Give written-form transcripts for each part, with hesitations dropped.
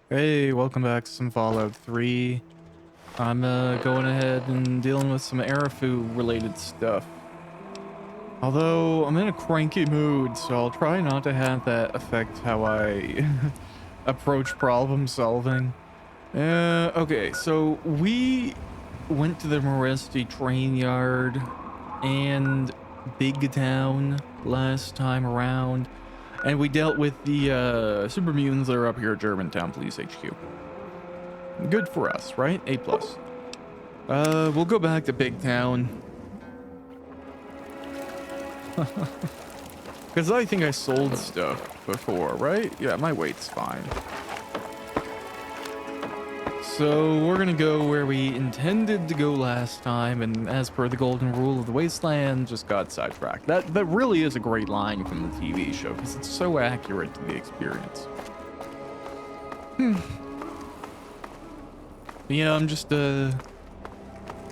Hey, welcome back to some Fallout 3. I'm going ahead and dealing with some Arafu related stuff. Although I'm in a cranky mood, so I'll try not to have that affect how I approach problem solving. Okay, so we went to the Moresti train yard and Big Town last time around. And we dealt with the super mutants that are up here at Germantown Police HQ. Good for us, right? A+. We'll go back to Big Town. Because I think I sold stuff before, right? Yeah, my weight's fine. So we're gonna go where we intended to go last time, and as per the golden rule of the wasteland, just got sidetracked. That really is a great line from the TV show, because it's so accurate to the experience. Yeah,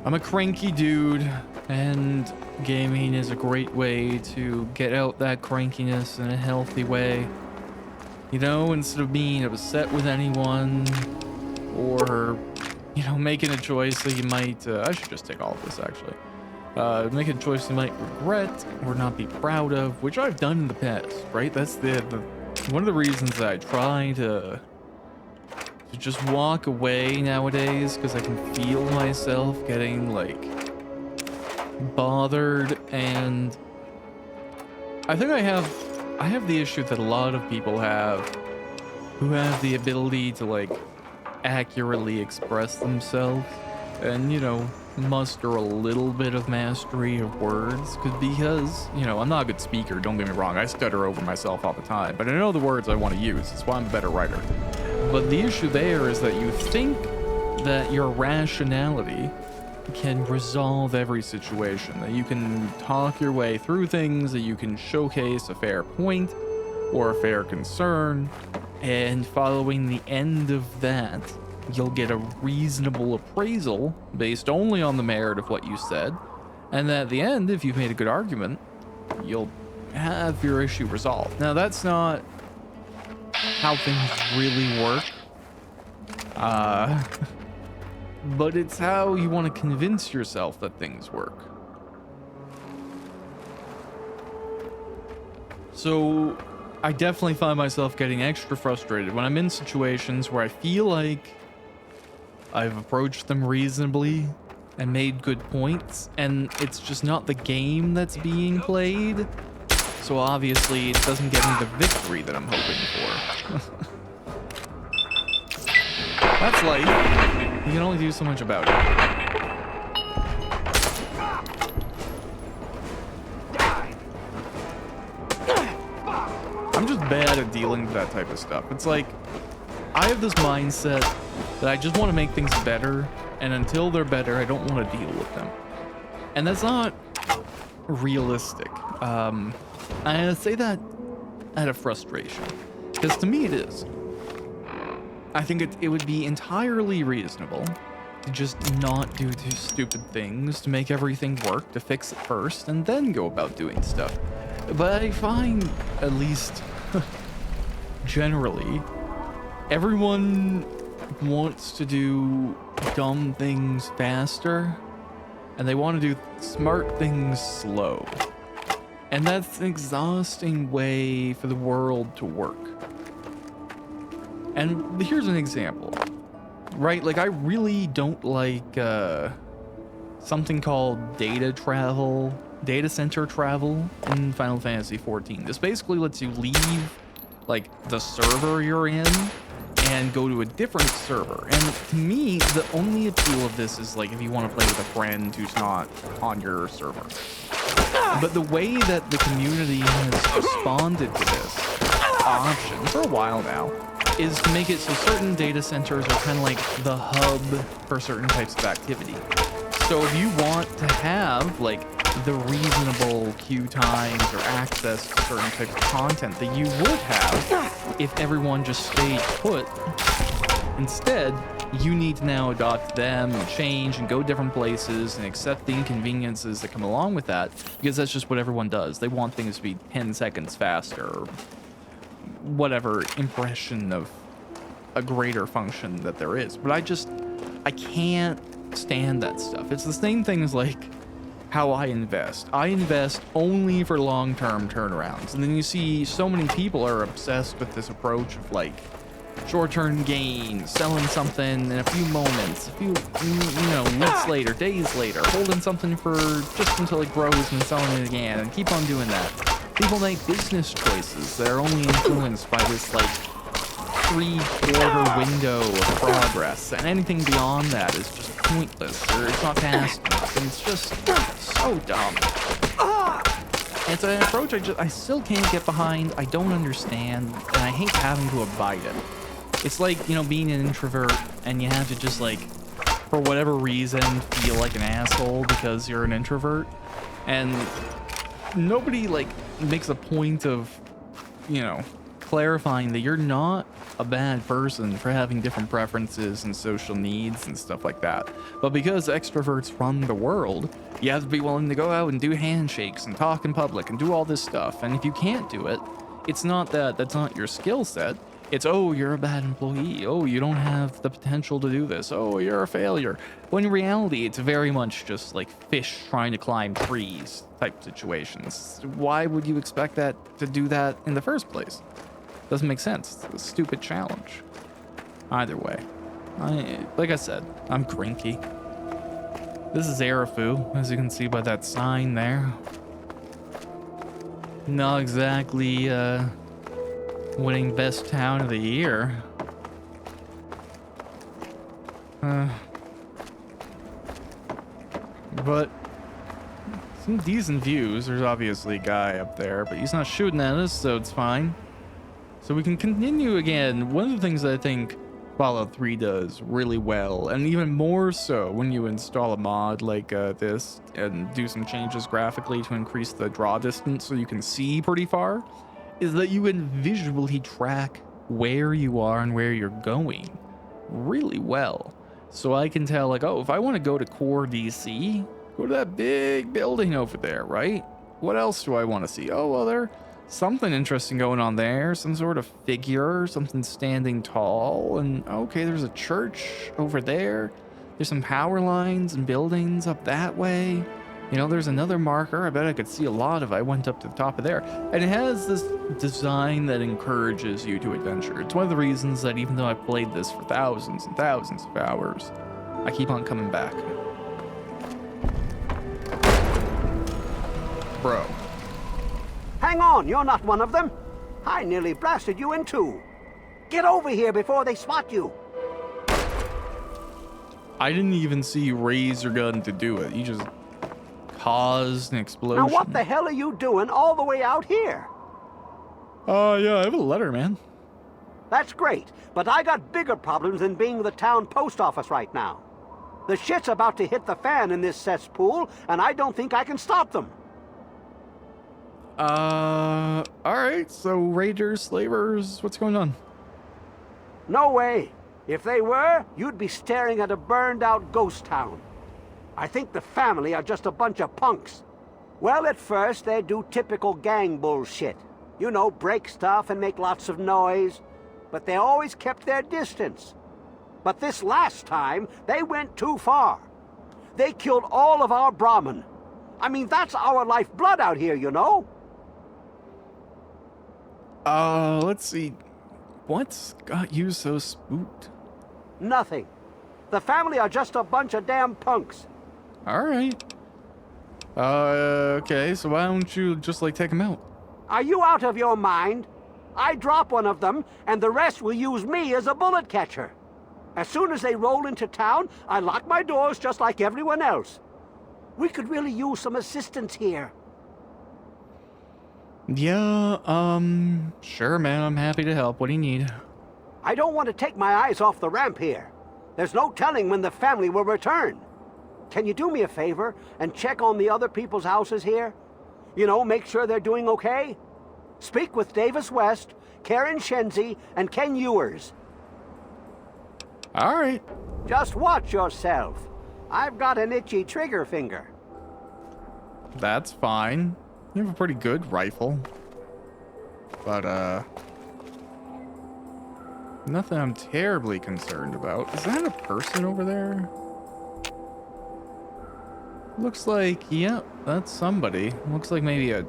I'm a cranky dude, and gaming is a great way to get out that crankiness in a healthy way. You know, instead of being upset with anyone, or, you know, making a choice that you might, I should just take all of this actually. Making a choice you might regret or not be proud of, which I've done in the past, right? That's one of the reasons that I try to just walk away nowadays, because I can feel myself getting like bothered. And I think I have the issue that a lot of people have who have the ability to like accurately express themselves and, you know, muster a little bit of mastery of words, because, you know, I'm not a good speaker, don't get me wrong, I stutter over myself all the time, but I know the words I want to use. That's why I'm a better writer. But the issue there is that you think that your rationality can resolve every situation, that you can talk your way through things, that you can showcase a fair point or a fair concern, and following the end of that, you'll get a reasonable appraisal based only on the merit of what you said. And at the end, if you've made a good argument, you'll have your issue resolved. Now, that's not how things really work. But it's how you want to convince yourself that things work. So I definitely find myself getting extra frustrated when I'm in situations where I feel like I've approached them reasonably and made good points, and it's just not the game that's being played. So obviously it doesn't get me the victory that I'm hoping for. That's life. You can only do so much about it. I'm just bad at dealing with that type of stuff. It's like, I have this mindset that I just want to make things better, and until they're better, I don't want to deal with them. And that's not realistic. I say that out of frustration, because to me it is. I think it would be entirely reasonable to just not do two stupid things, to make everything work, to fix it first, and then go about doing stuff. But I find, at least generally, everyone wants to do dumb things faster, and they want to do smart things slow. And that's an exhausting way for the world to work. And here's an example, right? Like, I really don't like something called data center travel in Final Fantasy XIV. This basically lets you leave, like, the server you're in and go to a different server. And to me, the only appeal of this is, like, if you want to play with a friend who's not on your server. But the way that the community has responded to this option for a while now is to make it so certain data centers are kind of like the hub for certain types of activity. So if you want to have, like, the reasonable queue times or access to certain types of content that you would have if everyone just stayed put, instead, you need to now adopt them and change and go different places and accept the inconveniences that come along with that, because that's just what everyone does. They want things to be 10 seconds faster, or whatever impression of a greater function that there is. But I can't stand that stuff. It's the same thing as like how I invest. I invest only for long-term turnarounds. And then you see so many people are obsessed with this approach of like short-term gain, selling something in a few moments, a few, weeks later, days later, holding something for just until it grows and then selling it again, and keep on doing that. People make business choices that are only influenced by this like 3/4 window of progress, and anything beyond that is just pointless, or it's not fast enough, and it's just so dumb. It's an approach I still can't get behind. I don't understand, and I hate having to abide it. It's like, being an introvert and you have to just like, for whatever reason, feel like an asshole because you're an introvert, and nobody like makes a point of, clarifying that you're not a bad person for having different preferences and social needs and stuff like that. But because extroverts run the world, you have to be willing to go out and do handshakes and talk in public and do all this stuff. And if you can't do it, it's not that that's not your skill set. It's, oh, you're a bad employee. Oh, you don't have the potential to do this. Oh, you're a failure. When in reality, it's very much just like fish trying to climb trees type situations. Why would you expect that to do that in the first place? Doesn't make sense. It's a stupid challenge. Either way, like I said, I'm cranky. This is Arafu, as you can see by that sign there. Not exactly winning best town of the year. But some decent views. There's obviously a guy up there, but he's not shooting at us, so it's fine. So we can continue again. One of the things that I think Fallout 3 does really well, and even more so when you install a mod like this and do some changes graphically to increase the draw distance so you can see pretty far, is that you can visually track where you are and where you're going really well. So I can tell, like, oh, if I want to go to Core DC, go to that big building over there, right? What else do I want to see? Oh, well, there's something interesting going on there. Some sort of figure, something standing tall. And okay, there's a church over there. There's some power lines and buildings up that way. There's another marker. I bet I could see a lot if I went up to the top of there. And it has this design that encourages you to adventure. It's one of the reasons that even though I've played this for thousands and thousands of hours, I keep on coming back. Bro. Hang on, you're not one of them. I nearly blasted you in two. Get over here before they spot you. I didn't even see you raise your gun to do it. You just caused an explosion. Now what the hell are you doing all the way out here? Yeah, I have a letter, man. That's great, but I got bigger problems than being the town post office right now. The shit's about to hit the fan in this cesspool, and I don't think I can stop them. Alright, so raiders, slavers, what's going on? No way. If they were, you'd be staring at a burned-out ghost town. I think the family are just a bunch of punks. Well, at first, they do typical gang bullshit. Break stuff and make lots of noise. But they always kept their distance. But this last time, they went too far. They killed all of our Brahmin. I mean, that's our lifeblood out here, Let's see. What's got you so spooked? Nothing. The family are just a bunch of damn punks. Alright. Okay, so why don't you just, take them out? Are you out of your mind? I drop one of them, and the rest will use me as a bullet catcher. As soon as they roll into town, I lock my doors just like everyone else. We could really use some assistance here. Yeah, sure, man. I'm happy to help. What do you need? I don't want to take my eyes off the ramp here. There's no telling when the family will return. Can you do me a favor and check on the other people's houses here? Make sure they're doing okay? Speak with Davis West, Karen Shenzi, and Ken Ewers. All right. Just watch yourself. I've got an itchy trigger finger. That's fine. You have a pretty good rifle. But, Nothing I'm terribly concerned about. Is that a person over there? Looks like, yep, that's somebody. Looks like maybe a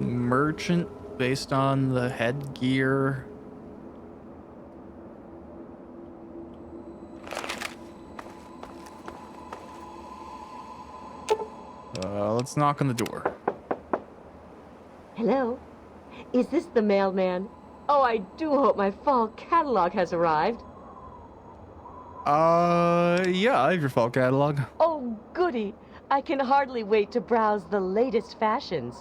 merchant based on the headgear. Let's knock on the door. Hello? Is this the mailman? Oh, I do hope my fall catalog has arrived. Yeah, I have your fall catalog. Oh, goody. I can hardly wait to browse the latest fashions.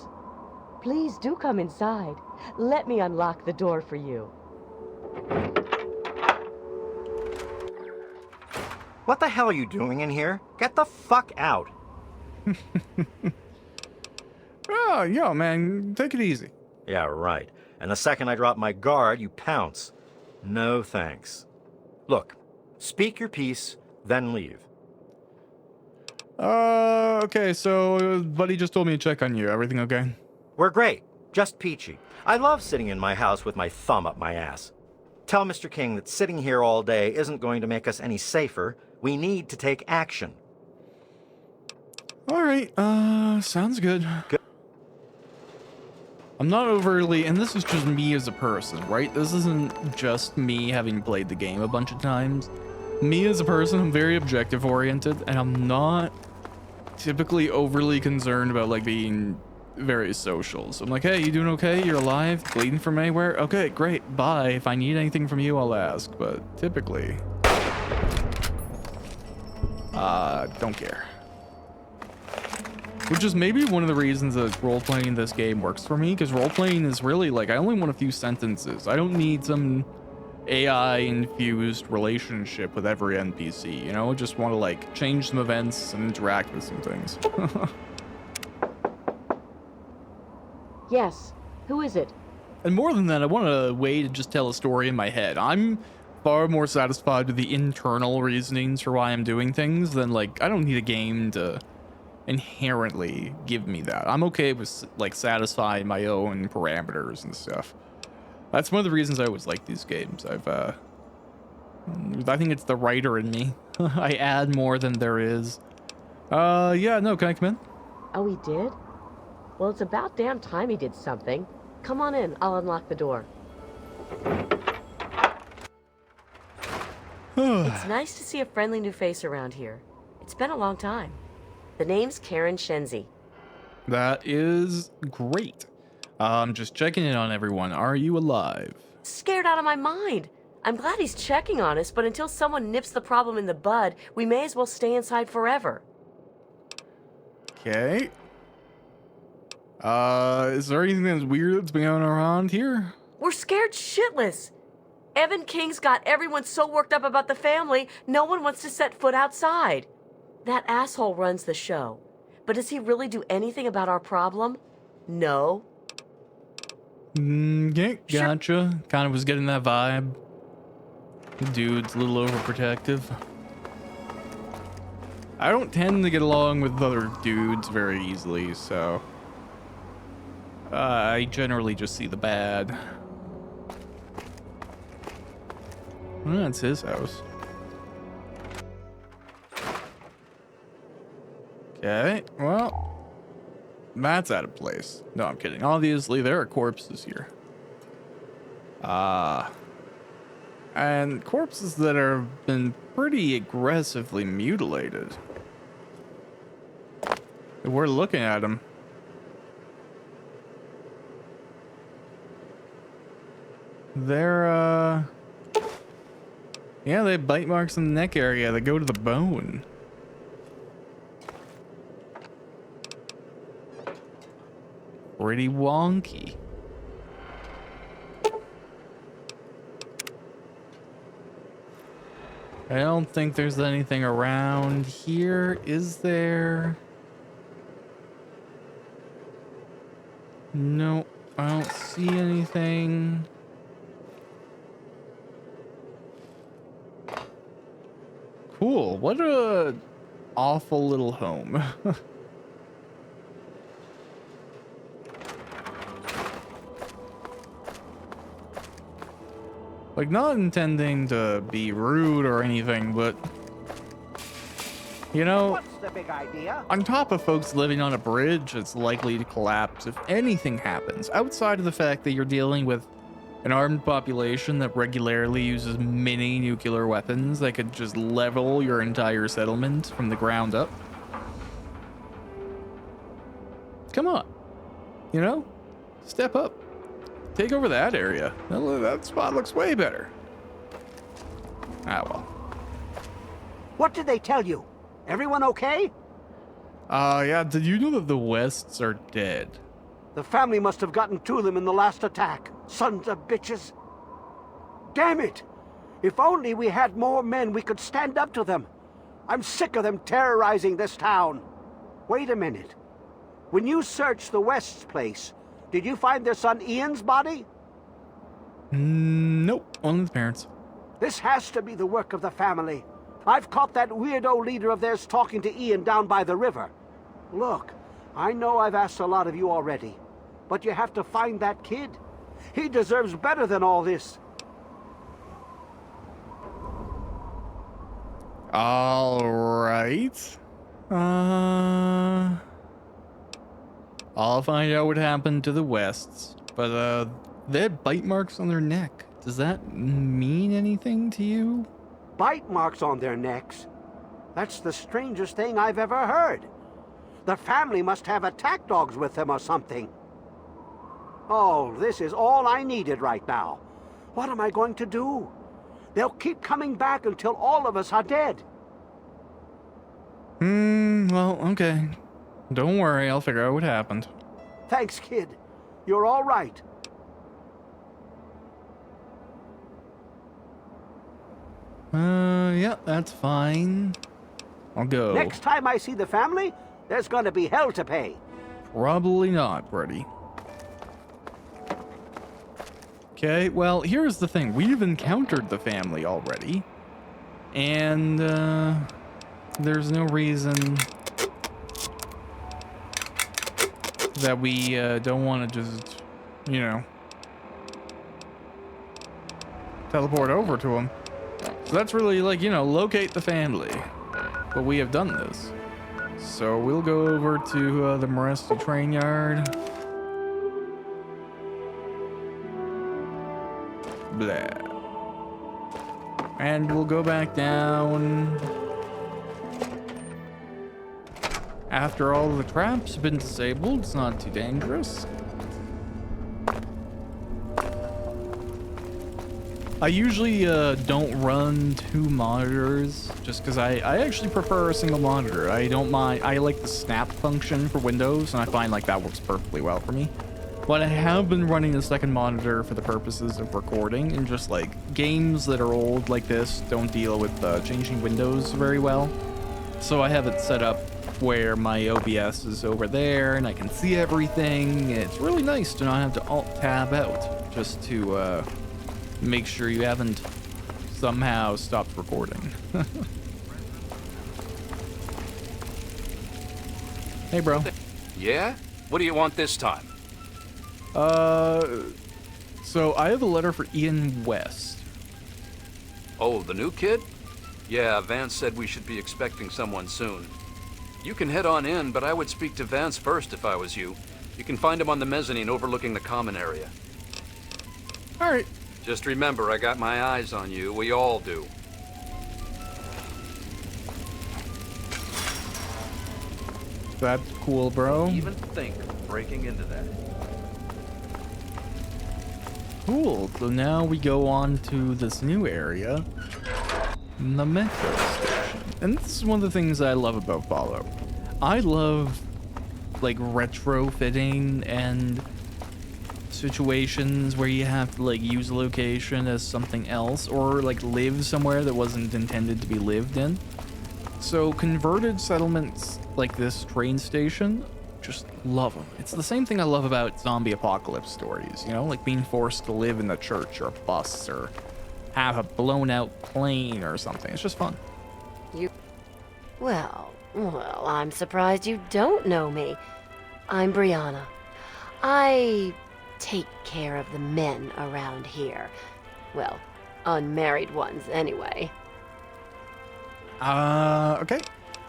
Please do come inside. Let me unlock the door for you. What the hell are you doing in here? Get the fuck out. Oh, yo, man, take it easy. Yeah, right. And the second I drop my guard, you pounce. No thanks. Look, speak your piece, then leave. Okay, so buddy just told me to check on you. Everything okay? We're great. Just peachy. I love sitting in my house with my thumb up my ass. Tell Mr. King that sitting here all day isn't going to make us any safer. We need to take action. All right, sounds good. I'm not overly, and this is just me as a person, right? This isn't just me having played the game a bunch of times. Me as a person, I'm very objective oriented, and I'm not typically overly concerned about like being very social. So I'm like, hey, you doing okay? You're alive? Bleeding from anywhere? Okay, great. Bye. If I need anything from you, I'll ask. But typically, don't care. Which is maybe one of the reasons that role-playing this game works for me, because role-playing is really like, I only want a few sentences. I don't need some AI-infused relationship with every NPC, you know? I just want to like change some events and interact with some things. Yes. Who is it? And more than that, I want a way to just tell a story in my head. I'm far more satisfied with the internal reasonings for why I'm doing things than like, I don't need a game to inherently give me that. I'm okay with like satisfying my own parameters and stuff. That's one of the reasons I always like these games. I think it's the writer in me. I add more than there is. Yeah, no, can I come in? Oh, he did? Well, it's about damn time he did something. Come on in. I'll unlock the door. It's nice to see a friendly new face around here. It's been a long time. The name's Karen Shenzi. That is great. Just checking in on everyone. Are you alive? Scared out of my mind. I'm glad he's checking on us, but until someone nips the problem in the bud, we may as well stay inside forever. Okay. Is there anything that's weird that's been going around here? We're scared shitless. Evan King's got everyone so worked up about the family, no one wants to set foot outside. That asshole runs the show. But does he really do anything about our problem? No. Okay, gotcha. Kind of was getting that vibe. The dude's a little overprotective. I don't tend to get along with other dudes very easily, so I generally just see the bad. Well, that's his house. Okay, well, that's out of place. No, I'm kidding. Obviously, there are corpses here. And corpses that have been pretty aggressively mutilated. We're looking at them. They're, yeah, they have bite marks in the neck area that go to the bone. Pretty wonky. I don't think there's anything around here, is there? No, I don't see anything. Cool, what a awful little home. Like, not intending to be rude or anything, but, you know, What's the big idea? on top of folks living on a bridge, it's likely to collapse if anything happens, outside of the fact that you're dealing with an armed population that regularly uses mini nuclear weapons that could just level your entire settlement from the ground up. Come on, you know, step up, take over that area. That spot looks way better. Ah, well. What did they tell you? Everyone okay? Yeah, did you know that the Wests are dead? The family must have gotten to them in the last attack. Sons of bitches. Damn it! If only we had more men, we could stand up to them. I'm sick of them terrorizing this town. Wait a minute. When you searched the West's place, did you find their son Ian's body? Nope, only the parents. This has to be the work of the family. I've caught that weirdo leader of theirs talking to Ian down by the river. Look, I know I've asked a lot of you already, but you have to find that kid. He deserves better than all this. All right. I'll find out what happened to the Wests, but they had bite marks on their neck. Does that mean anything to you? Bite marks on their necks? That's the strangest thing I've ever heard. The family must have attack dogs with them or something. Oh, this is all I needed right now. What am I going to do? They'll keep coming back until all of us are dead. Well, okay. Don't worry, I'll figure out what happened. Thanks, kid. You're all right. Yeah, that's fine. I'll go. Next time I see the family, there's gonna be hell to pay. Probably not, Freddy. Okay, well, here's the thing. We've encountered the family already. And, there's no reason that we, don't want to just, you know, teleport over to them. So that's really like, you know, locate the family. But we have done this. So we'll go over to the Moresti train yard. Blah. And we'll go back down. After all the traps have been disabled, it's not too dangerous. I usually don't run two monitors just because I actually prefer a single monitor. I don't mind. I like the snap function for Windows, and I find like that works perfectly well for me. But I have been running a second monitor for the purposes of recording, and just like games that are old like this don't deal with changing windows very well. So I have it set up where my OBS is over there and I can see everything. It's really nice to not have to Alt-Tab out just to make sure you haven't somehow stopped recording. Hey, bro. Yeah? What do you want this time? So I have a letter for Ian West. Oh, the new kid? Yeah, Vance said we should be expecting someone soon. You can head on in, but I would speak to Vance first if I was you. You can find him on the mezzanine overlooking the common area. All right. Just remember, I got my eyes on you. We all do. That's cool, bro. Don't even think of breaking into that. Cool. So now we go on to this new area, the metro station. And this is one of the things I love about Fallout. I love like retrofitting and situations where you have to like use a location as something else or like live somewhere that wasn't intended to be lived in. So converted settlements like this train station, just love them. It's the same thing I love about zombie apocalypse stories, you know, like being forced to live in the church or a bus or have a blown out plane or something. It's just fun. Well, I'm surprised you don't know me. I'm Brianna. I take care of the men around here. Well, Unmarried ones, anyway. Okay.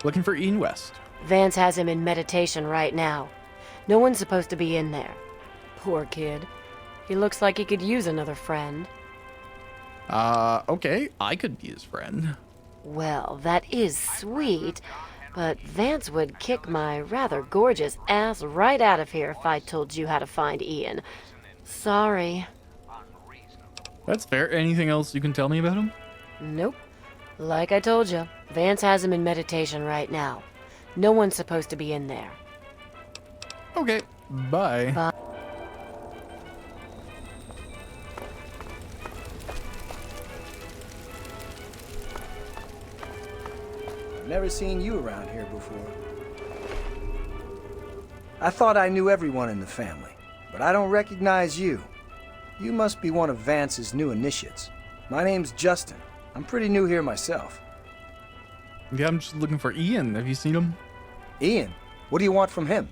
Looking for Ian West. Vance has him in meditation right now. No one's supposed to be in there. Poor kid. He looks like he could use another friend. Okay. I could be his friend. Well, that is sweet, but Vance would kick my rather gorgeous ass right out of here if I told you how to find Ian. Sorry. That's fair. Anything else you can tell me about him? Nope. Like I told you, Vance has him in meditation right now. No one's supposed to be in there. Okay. Bye. Bye. Never seen you around here before. I thought I knew everyone in the family, but I don't recognize you. You must be one of Vance's new initiates. My name's Justin. I'm pretty new here myself. Yeah, I'm just looking for Ian. Have you seen him? Ian, what do you want from him?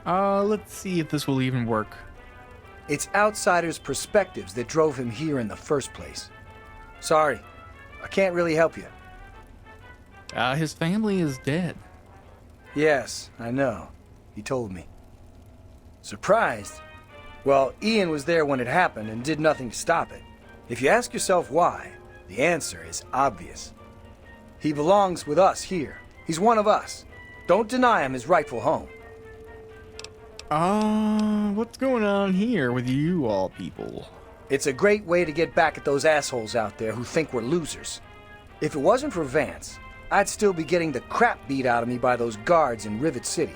Let's see if this will even work. It's outsiders' perspectives that drove him here in the first place. Sorry, I can't really help you. His family is dead. Yes, I know. He told me. Surprised? Well, Ian was there when it happened and did nothing to stop it. If you ask yourself why, the answer is obvious. He belongs with us here. He's one of us. Don't deny him his rightful home. What's going on here with you all people? It's a great way to get back at those assholes out there who think we're losers. If it wasn't for Vance, I'd still be getting the crap beat out of me by those guards in Rivet City.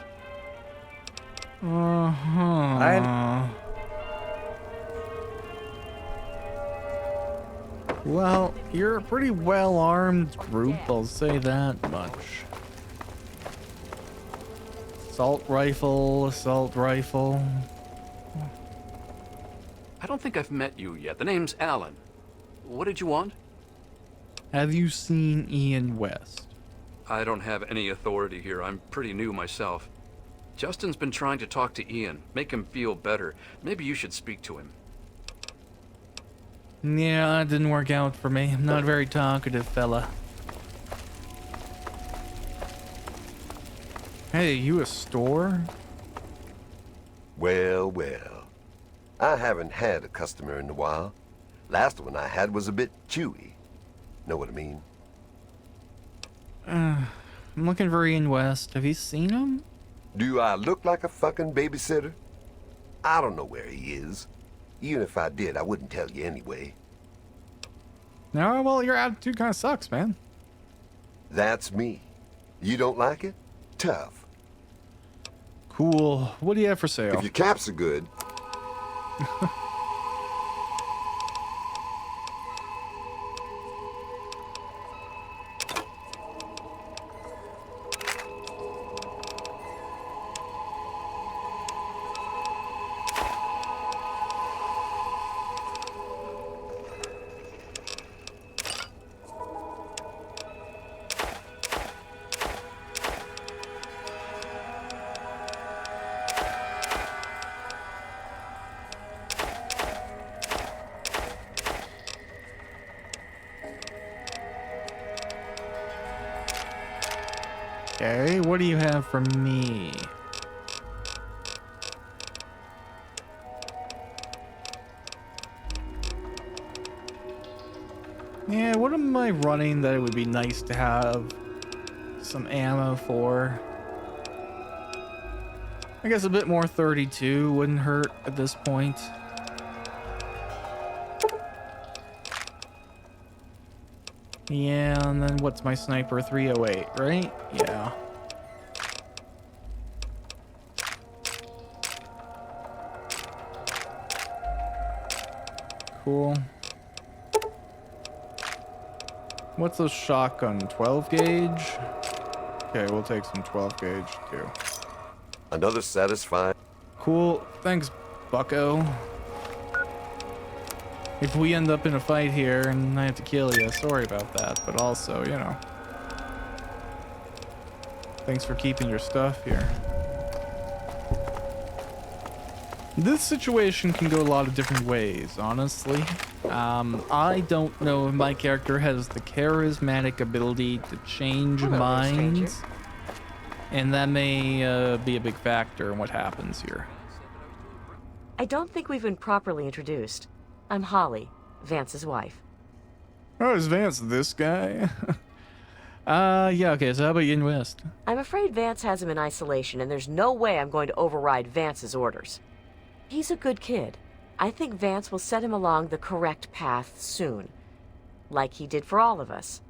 Well, you're a pretty well-armed group, I'll say that much. Assault rifle. I don't think I've met you yet. The name's Alan. What did you want? Have you seen Ian West? I don't have any authority here. I'm pretty new myself. Justin's been trying to talk to Ian, make him feel better. Maybe you should speak to him. Yeah, it didn't work out for me. I'm not a very talkative fella. Hey, you a store? Well, well. I haven't had a customer in a while. Last one I had was a bit chewy. Know what I mean? I'm looking for Ian West. Have you seen him? Do I look like a fucking babysitter? I don't know where he is. Even if I did, I wouldn't tell you anyway. No, well, your attitude kind of sucks, man. That's me. You don't like it? Tough. Cool. What do you have for sale? If your caps are good. Okay, what do you have for me? Yeah, what am I running that it would be nice to have some ammo for? I guess a bit more 32 wouldn't hurt at this point. Yeah, and then what's my sniper? 308, right? Yeah. Cool. What's a shotgun? 12 gauge? Okay, we'll take some 12 gauge too. Another satisfying. Cool. Thanks, bucko. If we end up in a fight here and I have to kill you, sorry about that. But also, you know. Thanks for keeping your stuff here. This situation can go a lot of different ways, honestly. I don't know if my character has the charismatic ability to change Hello there, minds, stranger. and that may be a big factor in what happens here. I don't think we've been properly introduced. I'm Holly, Vance's wife. Oh, is Vance this guy? Yeah, okay, so how about you invest? I'm afraid Vance has him in isolation, and there's no way I'm going to override Vance's orders. He's a good kid. I think Vance will set him along the correct path soon, like he did for all of us.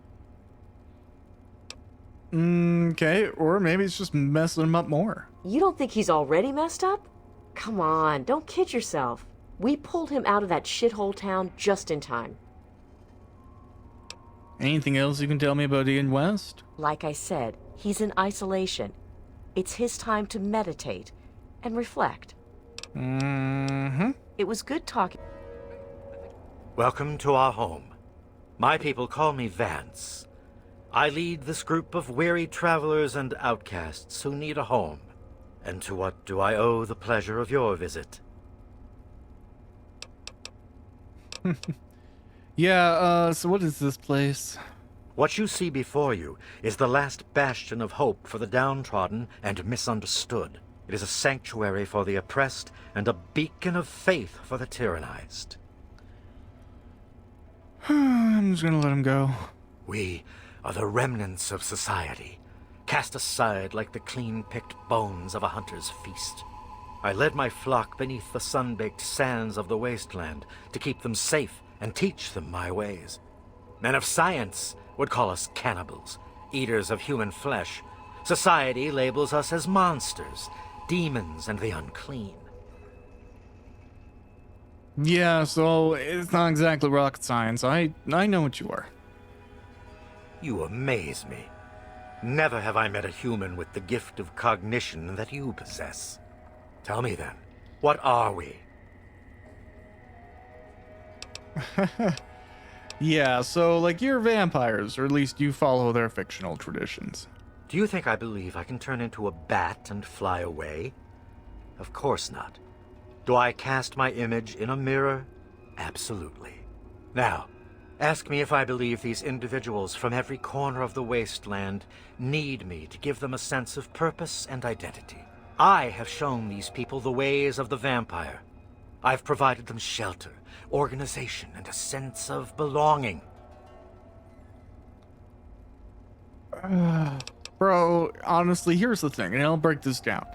Okay, or maybe it's just messing him up more. You don't think he's already messed up? Come on, don't kid yourself. We pulled him out of that shithole town just in time. Anything else you can tell me about Ian West? Like I said, he's in isolation. It's his time to meditate and reflect. Mm-hmm. It was good talking. Welcome to our home. My people call me Vance. I lead this group of weary travelers and outcasts who need a home. And to what do I owe the pleasure of your visit? Yeah, so what is this place? What you see before you is the last bastion of hope for the downtrodden and misunderstood. It is a sanctuary for the oppressed and a beacon of faith for the tyrannized. I'm just gonna let him go. We are the remnants of society, cast aside like the clean-picked bones of a hunter's feast. I led my flock beneath the sun-baked sands of the wasteland to keep them safe and teach them my ways. Men of science would call us cannibals, eaters of human flesh. Society labels us as monsters, demons, and the unclean. Yeah, so it's not exactly rocket science. I know what you are. You amaze me. Never have I met a human with the gift of cognition that you possess. Tell me then, what are we? Yeah, so like you're vampires, or at least you follow their fictional traditions. Do you think I believe I can turn into a bat and fly away? Of course not. Do I cast my image in a mirror? Absolutely. Now, ask me if I believe these individuals from every corner of the wasteland need me to give them a sense of purpose and identity. I have shown these people the ways of the vampire. I've provided them shelter, organization, and a sense of belonging. Bro, honestly, here's the thing, and I'll break this down.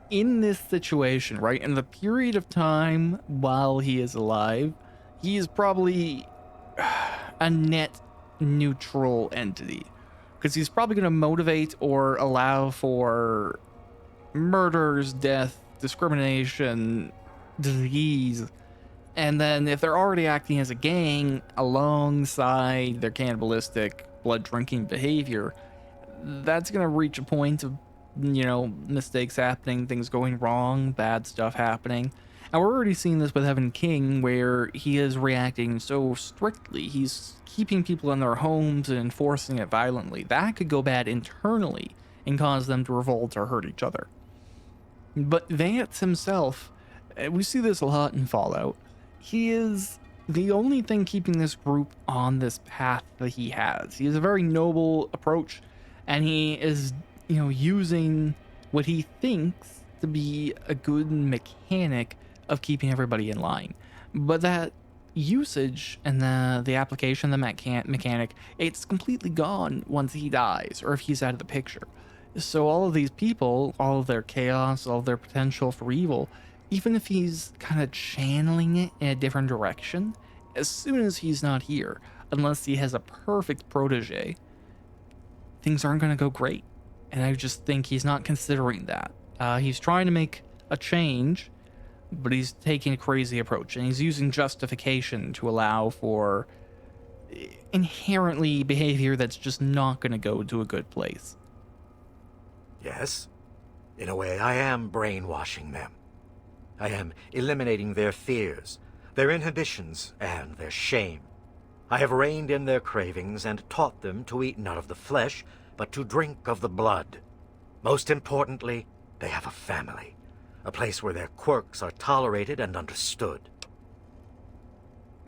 In this situation, right, in the period of time while he is alive, he is probably a net neutral entity. Because he's probably going to motivate or allow for murders, death, discrimination, disease. And then if they're already acting as a gang alongside their cannibalistic, blood-drinking behavior, that's going to reach a point of, you know, mistakes happening, things going wrong, bad stuff happening. And we're already seeing this with Evan King, where he is reacting so strictly. He's keeping people in their homes and enforcing it violently. That could go bad internally and cause them to revolt or hurt each other. But Vance himself, we see this a lot in Fallout, he is the only thing keeping this group on this path that he has. He has a very noble approach, and he is, you know, using what he thinks to be a good mechanic of keeping everybody in line. But that usage and the application, the mechanic, it's completely gone once he dies or if he's out of the picture. So all of these people, all of their chaos, all of their potential for evil, even if he's kind of channeling it in a different direction, as soon as he's not here, unless he has a perfect protege, things aren't going to go great. And I just think he's not considering that. He's trying to make a change, but he's taking a crazy approach, and he's using justification to allow for inherently behavior that's just not going to go to a good place. Yes, in a way I am brainwashing them. I am eliminating their fears, their inhibitions, and their shame. I have reined in their cravings and taught them to eat not of the flesh, but to drink of the blood. Most importantly, they have a family. A place where their quirks are tolerated and understood.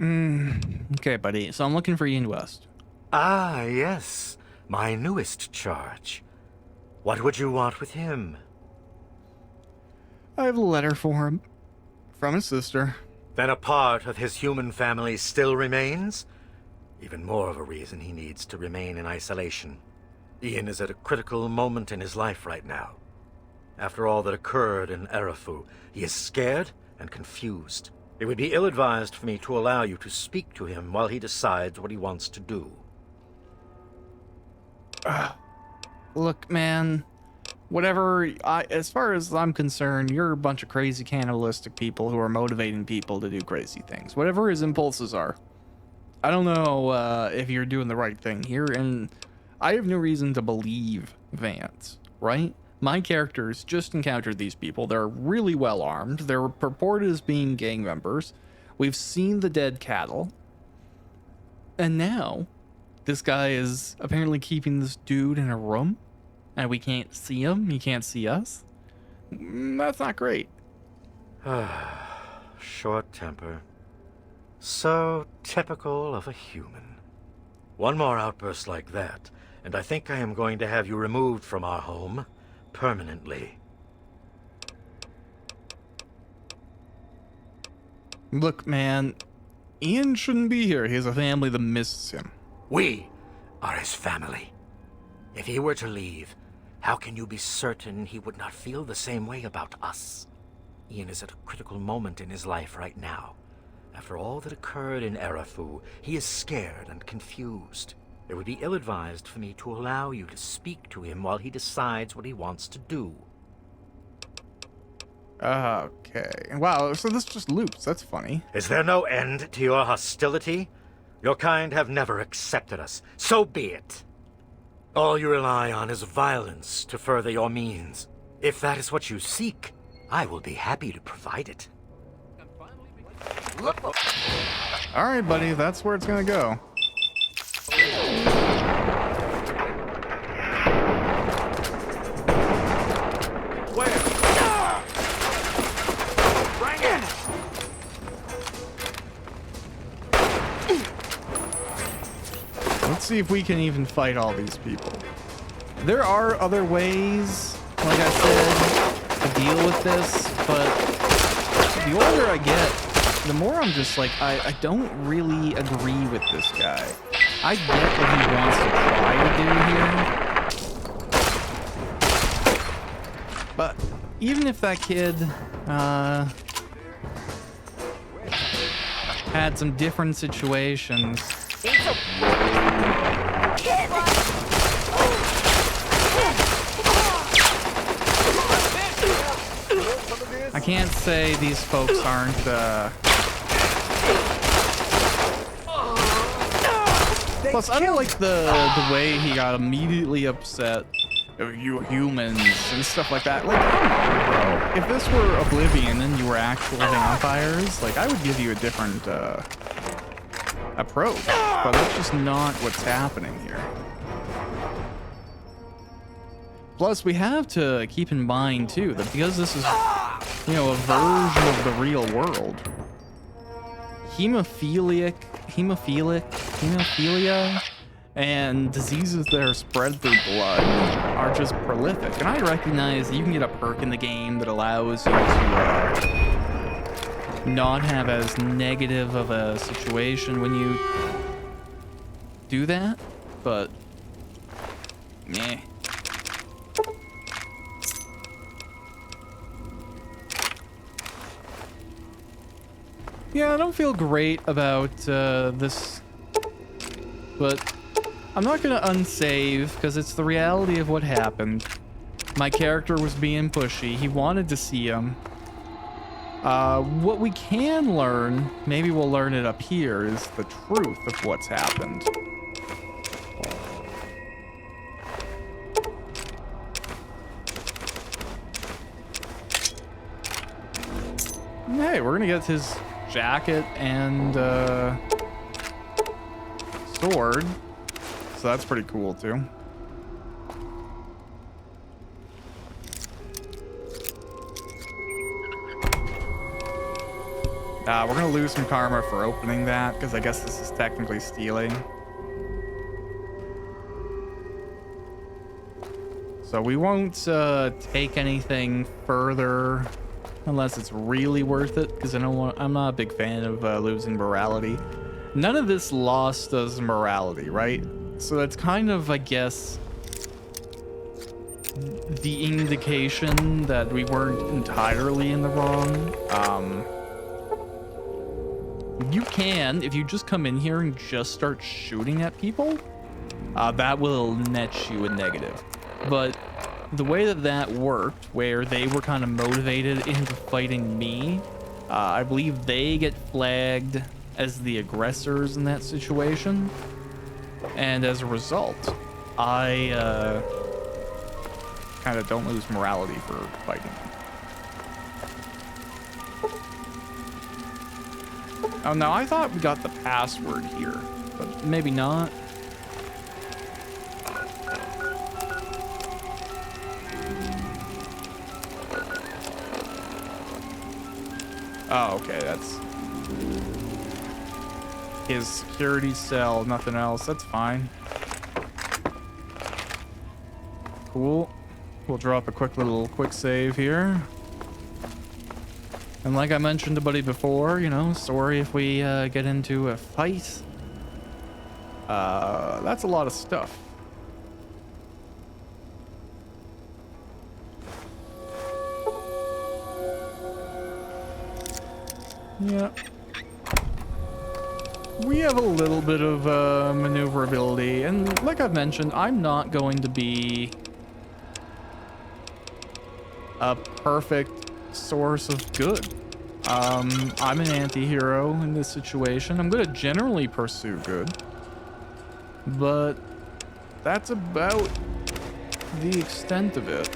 Okay, buddy. So I'm looking for Ian West. Ah, yes. My newest charge. What would you want with him? I have a letter for him. From his sister. Then a part of his human family still remains? Even more of a reason he needs to remain in isolation. Ian is at a critical moment in his life right now. After all that occurred in Erafu, he is scared and confused. It would be ill-advised for me to allow you to speak to him while he decides what he wants to do. Look, man. Whatever, as far as I'm concerned, you're a bunch of crazy cannibalistic people who are motivating people to do crazy things. Whatever his impulses are. I don't know if you're doing the right thing here, and I have no reason to believe Vance, right? My characters just encountered these people. They're really well armed. They're purported as being gang members. We've seen the dead cattle. And now, this guy is apparently keeping this dude in a room, and we can't see him. He can't see us. That's not great. Short temper. So typical of a human. One more outburst like that, and I think I am going to have you removed from our home permanently. Look, man, Ian shouldn't be here. He has a family that misses him. We are his family. If he were to leave, how can you be certain he would not feel the same way about us? Ian is at a critical moment in his life right now. After all that occurred in Erafu, he is scared and confused. It would be ill-advised for me to allow you to speak to him while he decides what he wants to do. Okay. Wow, so this just loops. That's funny. Is there no end to your hostility? Your kind have never accepted us. So be it. All you rely on is violence to further your means. If that is what you seek, I will be happy to provide it. All right, buddy, that's where it's gonna go. Let's see if we can even fight all these people. There are other ways, like I said, to deal with this, but the older I get, the more I'm just like, I don't really agree with this guy. I get what he wants to try to do here. But even if that kid had some different situations, I can't say these folks aren't plus I don't like the way he got immediately upset. Oh, you humans and stuff like that. Like, come on, bro. If this were Oblivion and you were actual vampires, like, I would give you a different approach, but that's just not what's happening here. Plus, we have to keep in mind too that because this is, you know, a version of the real world, hemophilia and diseases that are spread through blood are just prolific. And I recognize that you can get a perk in the game that allows you to not have as negative of a situation when you do that, but meh. Yeah, I don't feel great about this, but I'm not gonna unsave because it's the reality of what happened. My character was being pushy. He wanted to see him. What we can learn, maybe we'll learn it up here, is the truth of what's happened. Hey, we're gonna get his jacket and sword, so that's pretty cool too. We're gonna lose some karma for opening that, because I guess this is technically stealing. So we won't take anything further unless it's really worth it, because I'm not a big fan of losing morality. None of this lost us morality, right? So that's kind of, I guess, the indication that we weren't entirely in the wrong. You can, if you just come in here and just start shooting at people, that will net you a negative. But the way that worked, where they were kind of motivated into fighting me, I believe they get flagged as the aggressors in that situation. And as a result, I kind of don't lose morality for fighting. Oh no, I thought we got the password here, but maybe not. Oh, okay, that's his security cell, nothing else. That's fine. Cool. We'll drop a quick save here. And like I mentioned to Buddy before, you know, sorry if we get into a fight. That's a lot of stuff. Yeah. We have a little bit of maneuverability, and like I've mentioned, I'm not going to be a perfect source of good. I'm an anti-hero in this situation. I'm going to generally pursue good, but that's about the extent of it.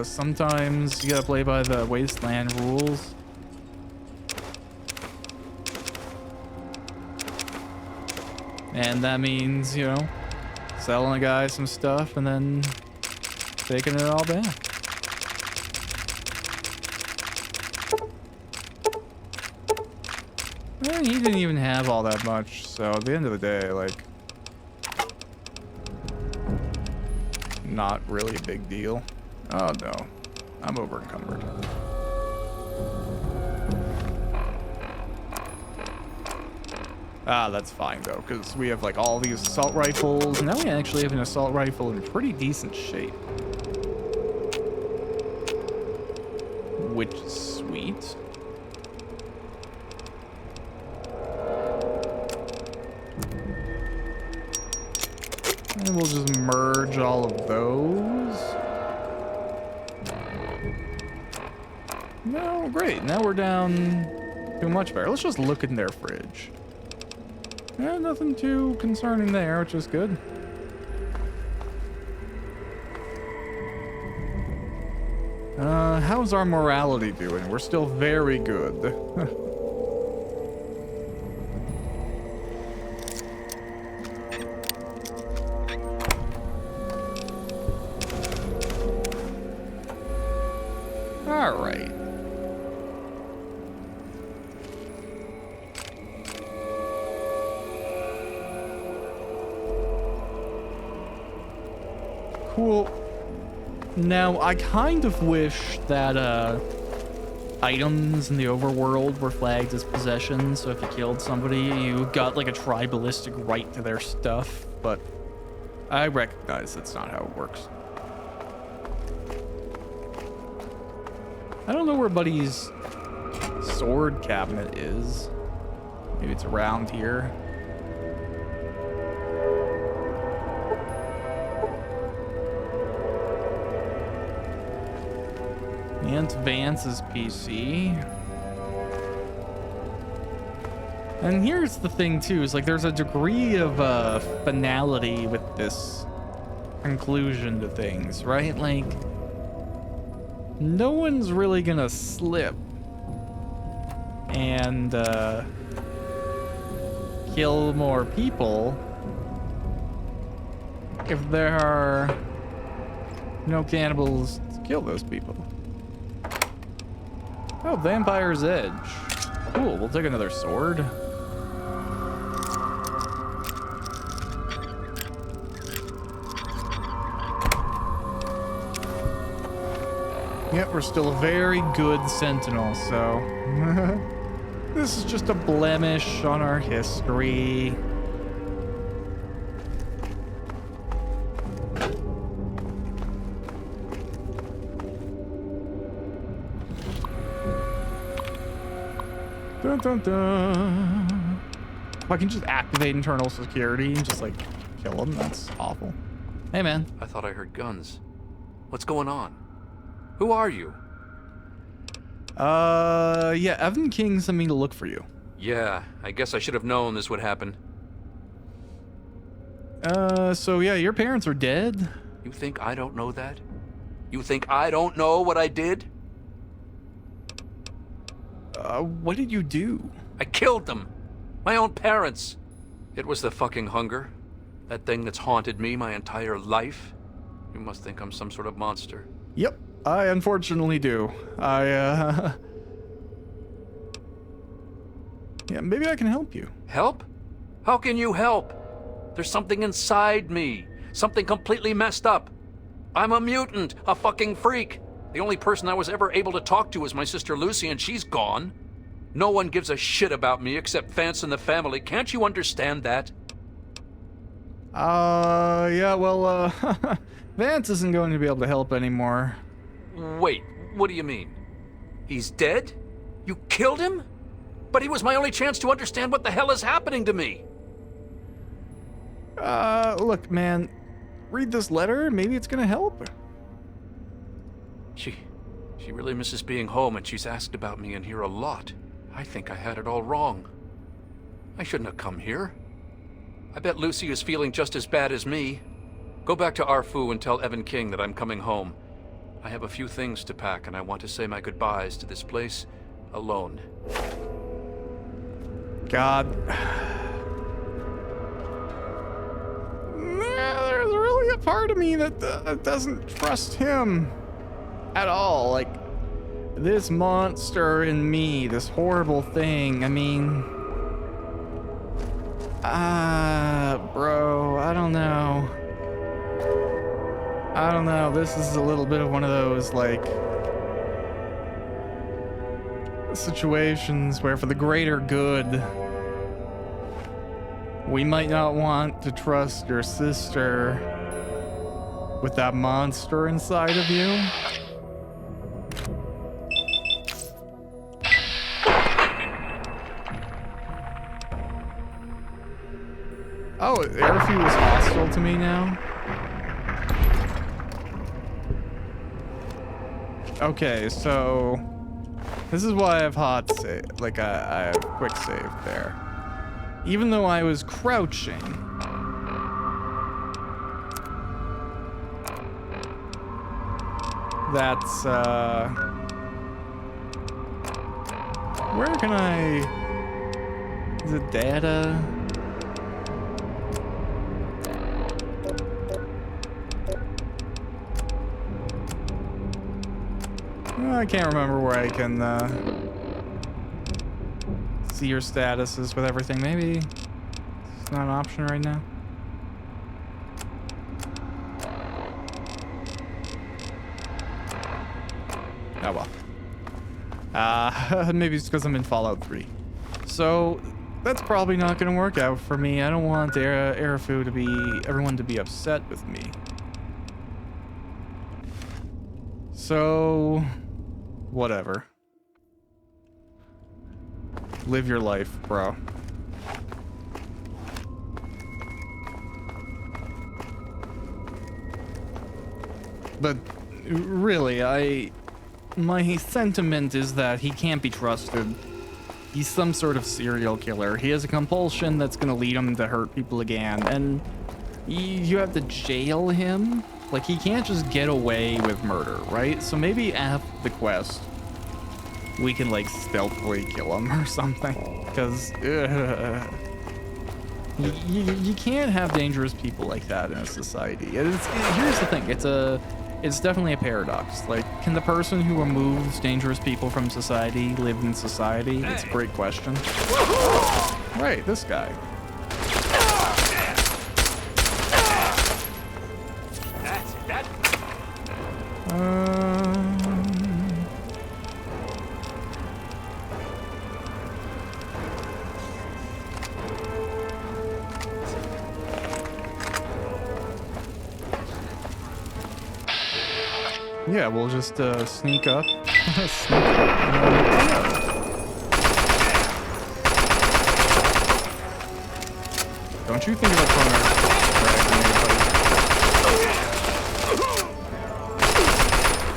Sometimes you gotta play by the Wasteland rules. And that means, you know, selling a guy some stuff and then taking it all back. And he didn't even have all that much, so at the end of the day, like, not really a big deal. Oh no, I'm over encumbered. Ah, that's fine though, because we have like all these assault rifles, and now we actually have an assault rifle in pretty decent shape. Which is sweet. And we'll just merge all of those. No, great. Now we're down to much better. Let's just look in their fridge. Yeah, nothing too concerning there, which is good. How's our morality doing? We're still very good. All right. Cool. Now, I kind of wish that items in the overworld were flagged as possessions, so if you killed somebody, you got like a tribalistic right to their stuff, but I recognize that's not how it works. I don't know where Buddy's sword cabinet is. Maybe it's around here. And Vance's PC. And here's the thing too, is like there's a degree of finality with this conclusion to things, right? Like, no one's really gonna slip and kill more people if there are no cannibals to kill those people. Oh, Vampire's Edge. Cool, we'll take another sword. Yep, we're still a very good sentinel, so... this is just a blemish on our history. Dun, dun, dun. If I can just activate internal security and just, like, kill him, that's awful. Hey, man. I thought I heard guns. What's going on? Who are you? Yeah, Evan King sent me to look for you. Yeah, I guess I should have known this would happen. So yeah, your parents are dead? You think I don't know that? You think I don't know what I did? What did you do? I killed them. My own parents. It was the fucking hunger. That thing that's haunted me my entire life. You must think I'm some sort of monster. Yep, I unfortunately do. Yeah, maybe I can help you. Help? How can you help? There's something inside me. Something completely messed up. I'm a mutant, a fucking freak. The only person I was ever able to talk to is my sister Lucy, and she's gone. No one gives a shit about me except Vance and the family. Can't you understand that? Yeah, well, Vance isn't going to be able to help anymore. Wait, what do you mean? He's dead? You killed him? But he was my only chance to understand what the hell is happening to me. Look, man, read this letter. Maybe it's gonna help. She really misses being home, and she's asked about me in here a lot. I think I had it all wrong. I shouldn't have come here. I bet Lucy is feeling just as bad as me. Go back to Arfu and tell Evan King that I'm coming home. I have a few things to pack, and I want to say my goodbyes to this place alone. God. There's really a part of me that doesn't trust him at all. Like, this monster in me, this horrible thing, I mean... bro, I don't know. This is a little bit of one of those, like... situations where for the greater good... we might not want to trust your sister with that monster inside of you. Oh, Airfew is hostile to me now? Okay, so... this is why I have hot save. Like, I have quick save there. Even though I was crouching. That's, where can I... is it data? I can't remember where I can, see your statuses with everything. Maybe it's not an option right now. Oh well. Maybe it's because I'm in Fallout 3. So that's probably not going to work out for me. I don't want Airfu to be everyone to be upset with me. So whatever. Live your life, bro. But really, my sentiment is that he can't be trusted. He's some sort of serial killer. He has a compulsion that's gonna lead him to hurt people again, and you have to jail him? Like, he can't just get away with murder, right? So maybe after the quest, we can, like, stealthily kill him or something. Because, you can't have dangerous people like that in a society. Here's the thing, it's it's definitely a paradox. Like, can the person who removes dangerous people from society live in society? It's a great question. Right, this guy. Yeah, we'll just sneak up. Sneak up. Don't you think about throwing a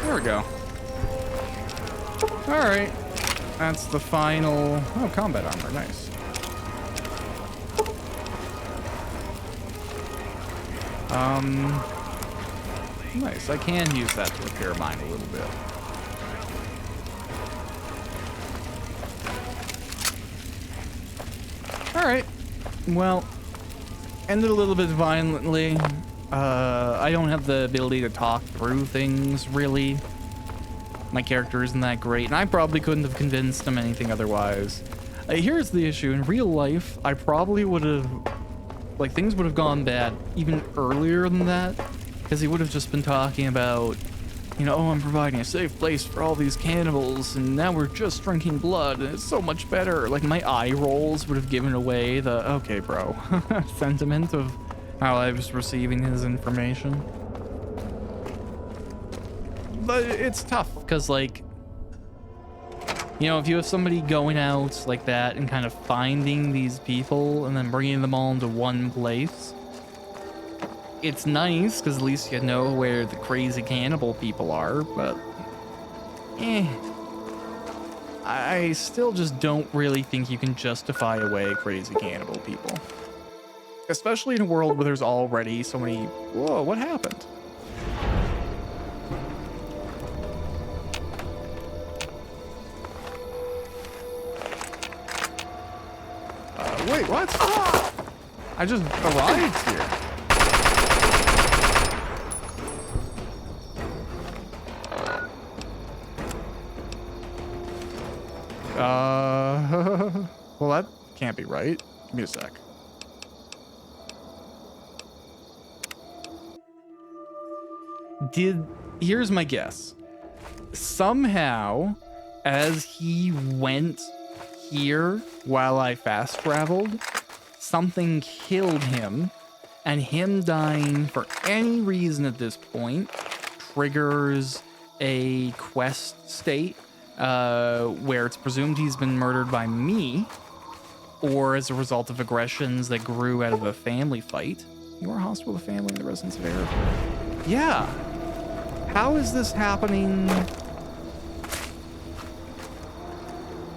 There we go. Alright. That's the final... Oh, combat armor. Nice. Nice. I can use that to repair mine a little bit. Alright. Well, ended a little bit violently. I don't have the ability to talk through things, really. My character isn't that great, and I probably couldn't have convinced him anything otherwise. Here's the issue. In real life, I probably would have... Like, things would have gone bad even earlier than that. Because he would have just been talking about, you know, oh, I'm providing a safe place for all these cannibals, and now we're just drinking blood, and it's so much better. Like, my eye rolls would have given away the, okay, bro, sentiment of how I was receiving his information. But it's tough, because, like, you know, if you have somebody going out like that and kind of finding these people and then bringing them all into one place, it's nice, because at least you know where the crazy cannibal people are, but... I still just don't really think you can justify away crazy cannibal people. Especially in a world where there's already so many... Whoa, what happened? Wait, what? I just arrived here. Well, that can't be right. Give me a sec. Here's my guess. Somehow, as he went here while I fast traveled, something killed him, and him dying for any reason at this point triggers a quest state where it's presumed he's been murdered by me, or as a result of aggressions that grew out of a family fight. You are hostile to the family and the residents of Arab. Yeah. How is this happening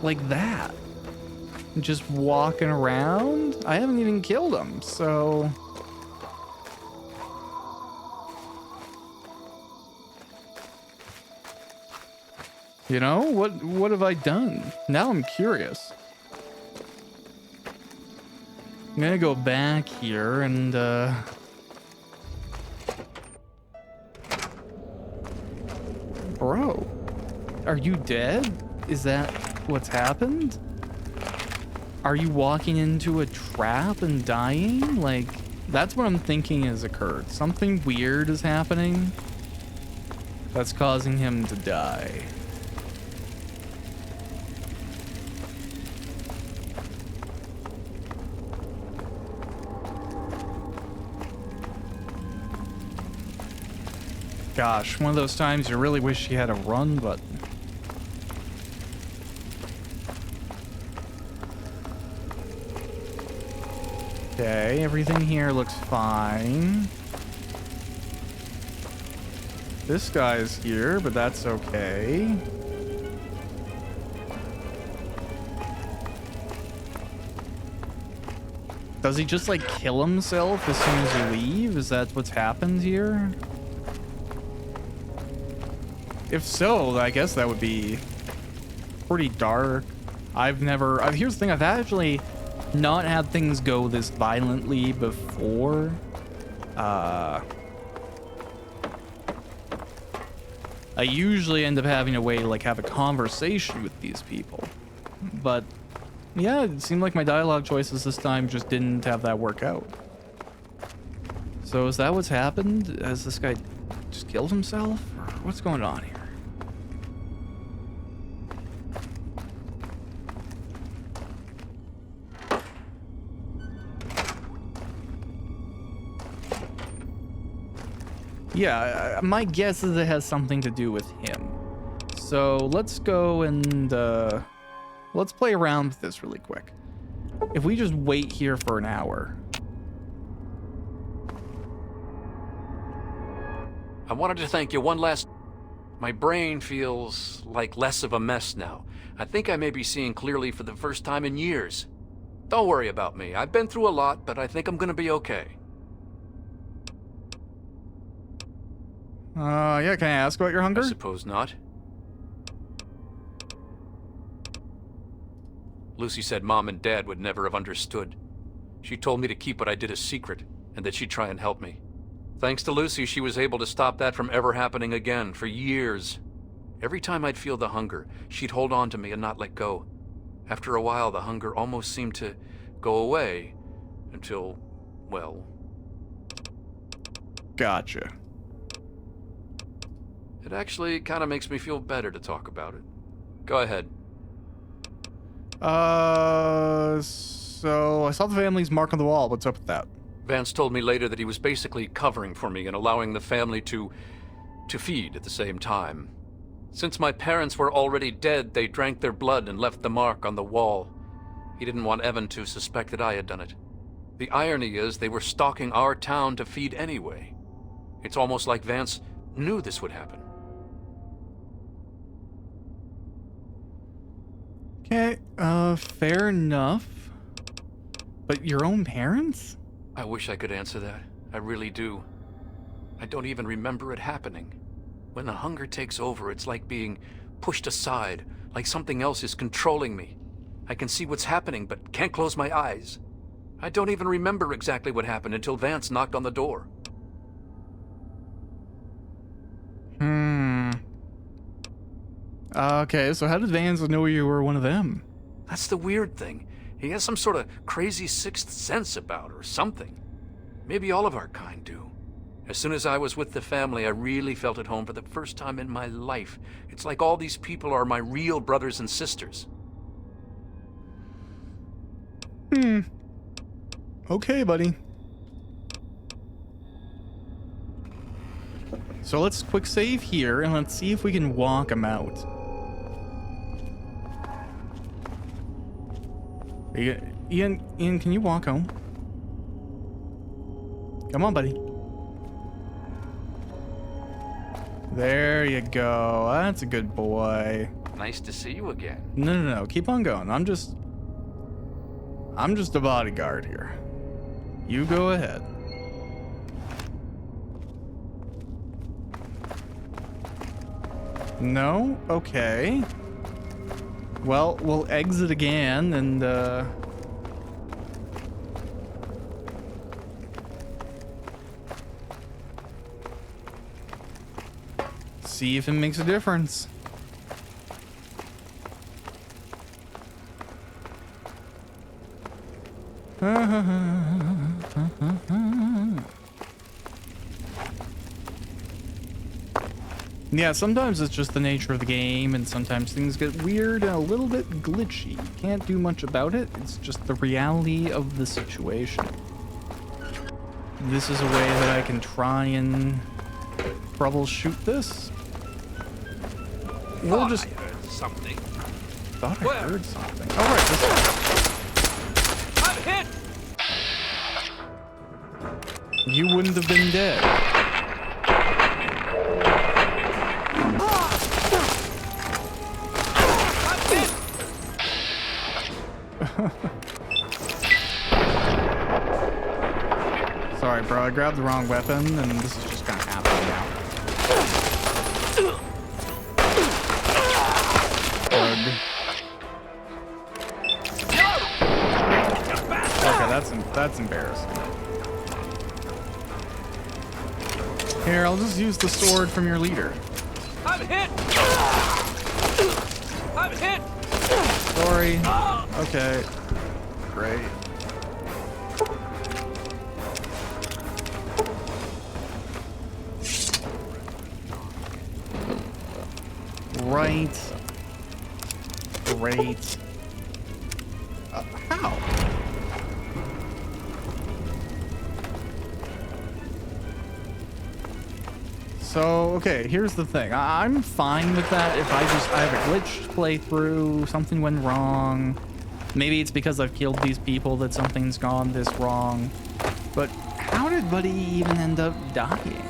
like that? Just walking around? I haven't even killed him, so... You know, what have I done? Now I'm curious. I'm gonna go back here and, Bro, are you dead? Is that what's happened? Are you walking into a trap and dying? Like, that's what I'm thinking has occurred. Something weird is happening that's causing him to die. Gosh, one of those times you really wish you had a run button. Okay, everything here looks fine. This guy's here, but that's okay. Does he just, like, kill himself as soon as you leave? Is that what's happened here? If so, I guess that would be pretty dark. I've never... here's the thing, I've actually not had things go this violently before. I usually end up having a way to like have a conversation with these people. But yeah, it seemed like my dialogue choices this time just didn't have that work out. So is that what's happened? Has this guy just killed himself? Or what's going on here? Yeah, my guess is it has something to do with him. So let's go and let's play around with this really quick. If we just wait here for an hour. I wanted to thank you one last... My brain feels like less of a mess now. I think I may be seeing clearly for the first time in years. Don't worry about me. I've been through a lot, but I think I'm gonna be okay. Yeah, can I ask about your hunger? I suppose not. Lucy said Mom and Dad would never have understood. She told me to keep what I did a secret, and that she'd try and help me. Thanks to Lucy, she was able to stop that from ever happening again for years. Every time I'd feel the hunger, she'd hold on to me and not let go. After a while, the hunger almost seemed to go away, until, well... Gotcha. It actually kind of makes me feel better to talk about it. Go ahead. So I saw the family's mark on the wall. What's up with that? Vance told me later that he was basically covering for me and allowing the family to feed at the same time. Since my parents were already dead, they drank their blood and left the mark on the wall. He didn't want Evan to suspect that I had done it. The irony is they were stalking our town to feed anyway. It's almost like Vance knew this would happen. Okay, fair enough. But your own parents? I wish I could answer that. I really do. I don't even remember it happening. When the hunger takes over, it's like being pushed aside, like something else is controlling me. I can see what's happening, but can't close my eyes. I don't even remember exactly what happened until Vance knocked on the door. Okay, so how did Vance know you were one of them? That's the weird thing. He has some sort of crazy sixth sense about or something. Maybe all of our kind do. As soon as I was with the family, I really felt at home for the first time in my life. It's like all these people are my real brothers and sisters. Okay, buddy. So let's quick save here, and let's see if we can walk him out. Ian, can you walk home? Come on, buddy. There you go. That's a good boy. Nice to see you again. No. Keep on going. I'm just a bodyguard here. You go ahead. No? Okay. Well, we'll exit again and, see if it makes a difference. Yeah, sometimes it's just the nature of the game, and sometimes things get weird and a little bit glitchy. You can't do much about it. It's just the reality of the situation. This is a way that I can try and troubleshoot this. We'll just... I heard something. Thought I heard something. All right, this I'm hit! You wouldn't have been dead. Sorry, bro. I grabbed the wrong weapon, and this is just gonna happen now. Okay, that's embarrassing. Here, I'll just use the sword from your leader. I'm hit! I'm hit! Sorry. Okay. Great. Right. Great. How? So, okay, here's the thing. I'm fine with that if I have a glitched playthrough, something went wrong. Maybe it's because I've killed these people that something's gone this wrong. But how did Buddy even end up dying?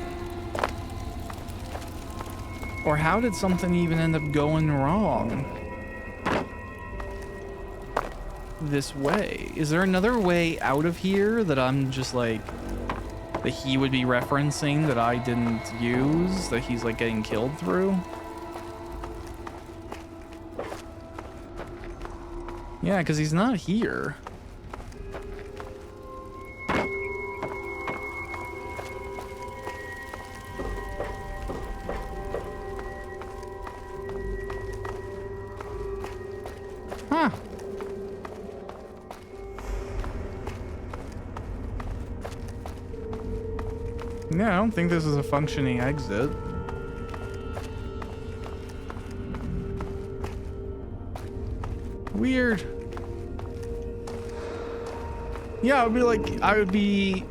Or how did something even end up going wrong this way? Is there another way out of here that I'm just like, that he would be referencing that I didn't use, that he's like getting killed through? Yeah, because he's not here. Huh. Yeah, I don't think this is a functioning exit. Weird. Yeah, I would be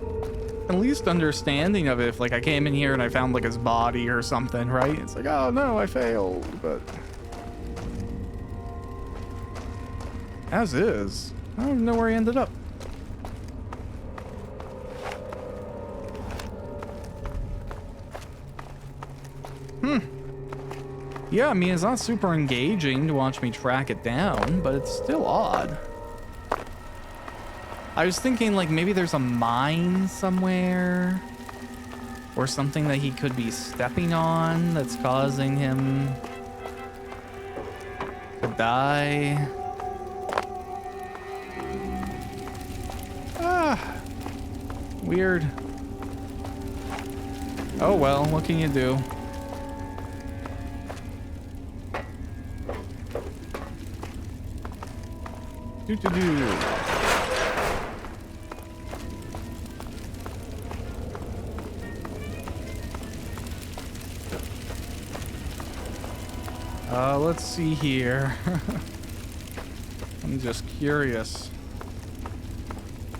at least understanding of it if like I came in here and I found like his body or something, right? It's like, oh no, I failed, but as is, I don't even know where he ended up. Yeah, I mean, it's not super engaging to watch me track it down, but it's still odd. I was thinking, like, maybe there's a mine somewhere, or something that he could be stepping on that's causing him to die. Ah, weird. Oh well, what can you do? Let's see here. I'm just curious.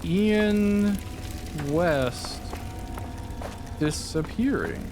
Ian West disappearing.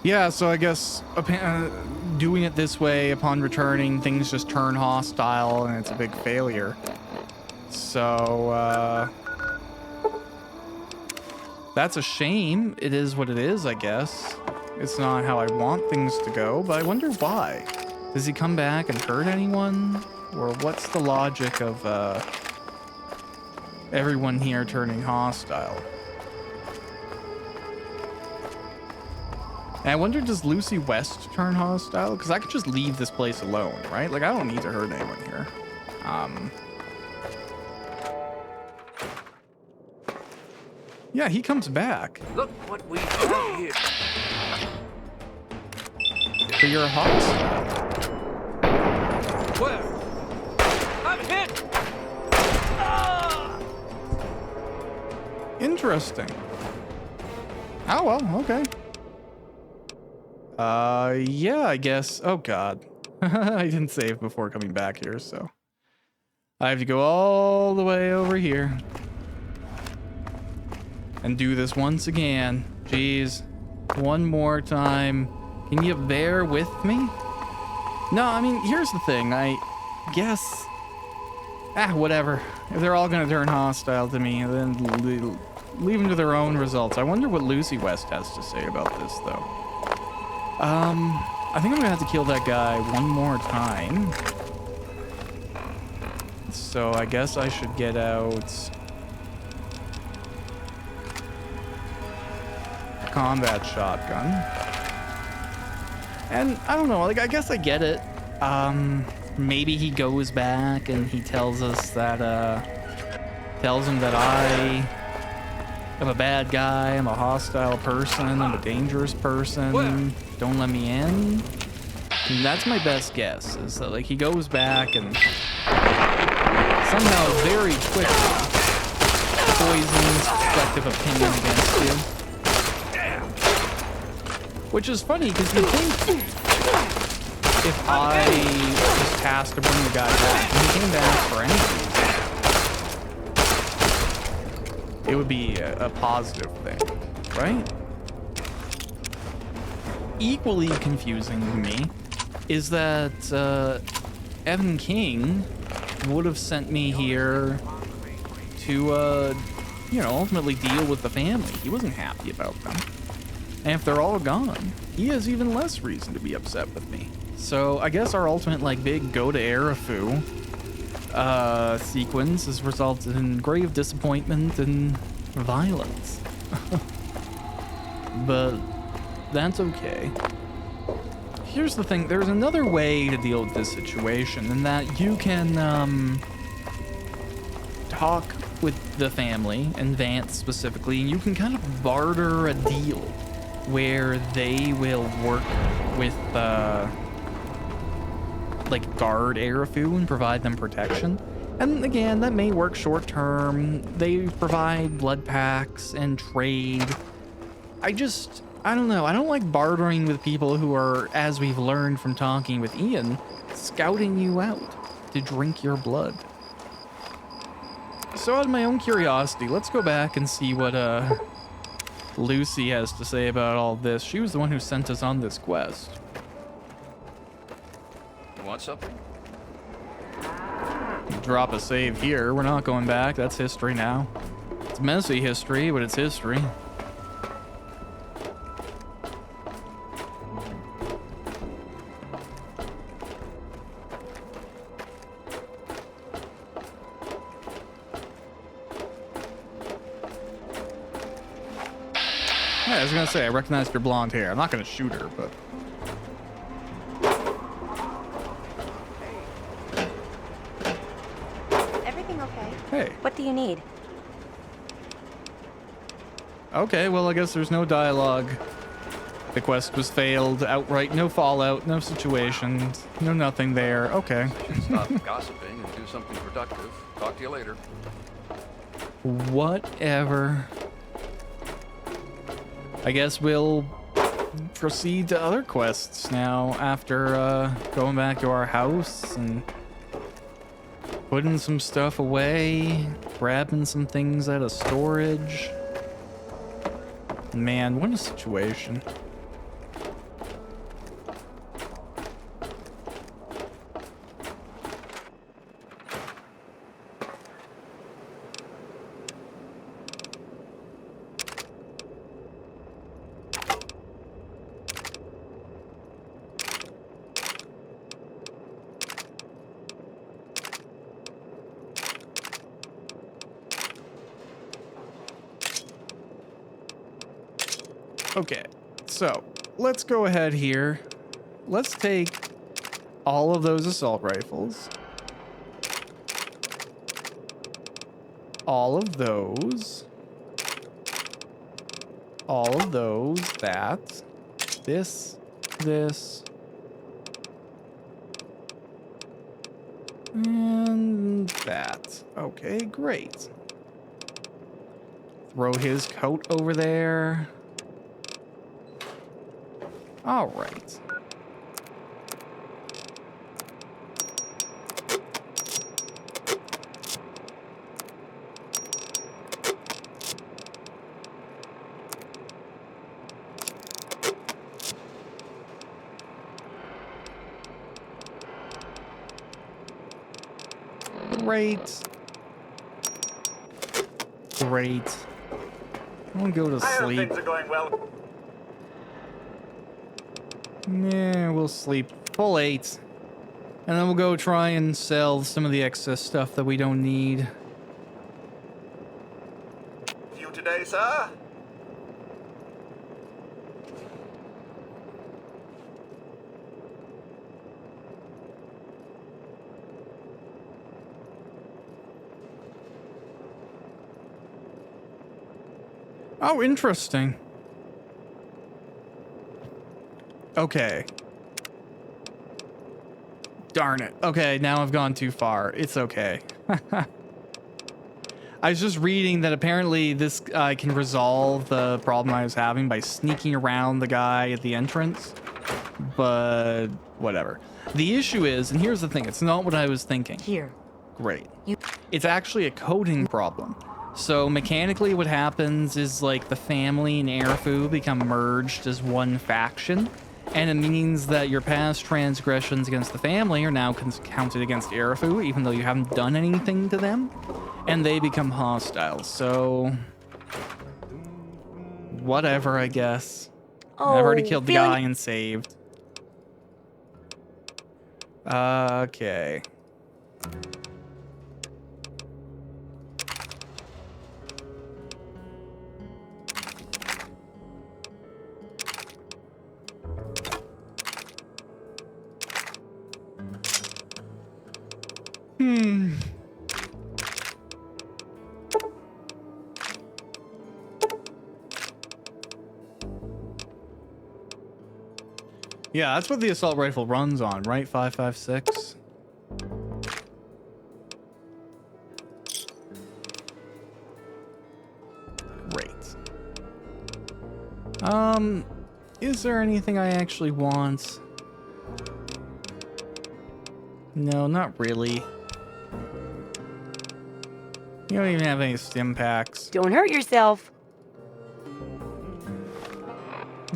Yeah, so I guess doing it this way upon returning, things just turn hostile and it's a big failure. So, that's a shame. It is what it is, I guess. It's not how I want things to go, but I wonder why. Does he come back and hurt anyone? Or what's the logic of everyone here turning hostile? And I wonder, does Lucy West turn hostile? Because I could just leave this place alone, right? Like, I don't need to hurt anyone here. Yeah, he comes back. Look what we have here. So you're a hostile. Where? I'm hit! Ah! Interesting. Oh, well, okay. Yeah, I guess. Oh, God. I didn't save before coming back here, so I have to go all the way over here and do this once again. Jeez. One more time. Can you bear with me? No, I mean, here's the thing. I guess... whatever. If they're all gonna turn hostile to me, then leave them to their own results. I wonder what Lucy West has to say about this, though. I think I'm gonna have to kill that guy one more time. So I guess I should get out a combat shotgun. And I don't know, like, I guess I get it. Maybe he goes back and he tells us that, tells him that I am a bad guy, I'm a hostile person, I'm a dangerous person, don't let me in. And that's my best guess, is that, like, he goes back and somehow very quickly poisons collective opinion against you. Which is funny, because you think if I was tasked to bring the guy back, and he came back for any reason, it would be a positive thing, right? Equally confusing to me is that Evan King would have sent me here to, you know, ultimately deal with the family. He wasn't happy about them. And if they're all gone, he has even less reason to be upset with me. So I guess our ultimate, like, big go to Arafu sequence has resulted in grave disappointment and violence. But that's okay. Here's the thing, there's another way to deal with this situation, in that you can talk with the family, and Vance specifically, and you can kind of barter a deal where they will work with like guard Arafu and provide them protection. And again, that may work short term. They provide blood packs and trade. I don't know. I don't like bartering with people who are, as we've learned from talking with Ian, scouting you out to drink your blood. So out of my own curiosity, let's go back and see what Lucy has to say about all this. She was the one who sent us on this quest. You want something? Drop a save here. We're not going back. That's history now. It's messy history, but it's history. Yeah, I was gonna say, I recognized your blonde hair. I'm not gonna shoot her, but... Everything okay? Hey. What do you need? Okay, well, I guess there's no dialogue. The quest was failed outright. No fallout, no situations, no nothing there. Okay. Should stop gossiping and do something productive. Talk to you later. Whatever. I guess we'll proceed to other quests now after going back to our house and putting some stuff away, grabbing some things out of storage. Man, what a situation. Okay, so let's go ahead here. Let's take all of those assault rifles. All of those. All of those. That. This. And that. Okay, great. Throw his coat over there. All right. Great. Great. I'm gonna go to sleep. Things are going well. Yeah, we'll sleep full 8. And then we'll go try and sell some of the excess stuff that we don't need. You today, sir? Oh, interesting. Okay. Darn it. Okay, now I've gone too far. It's okay. I was just reading that apparently this can resolve the problem I was having by sneaking around the guy at the entrance. But whatever. The issue is, and here's the thing, it's not what I was thinking. Here. Great. It's actually a coding problem. So mechanically what happens is like the family and Erifu become merged as one faction. And it means that your past transgressions against the family are now counted against Erifu, even though you haven't done anything to them. And they become hostile. So whatever, I guess. Oh, I've already killed the guy and saved. Okay. Yeah, that's what the assault rifle runs on, right? 5.56. Great. Is there anything I actually want? No, not really. You don't even have any stim packs. Don't hurt yourself.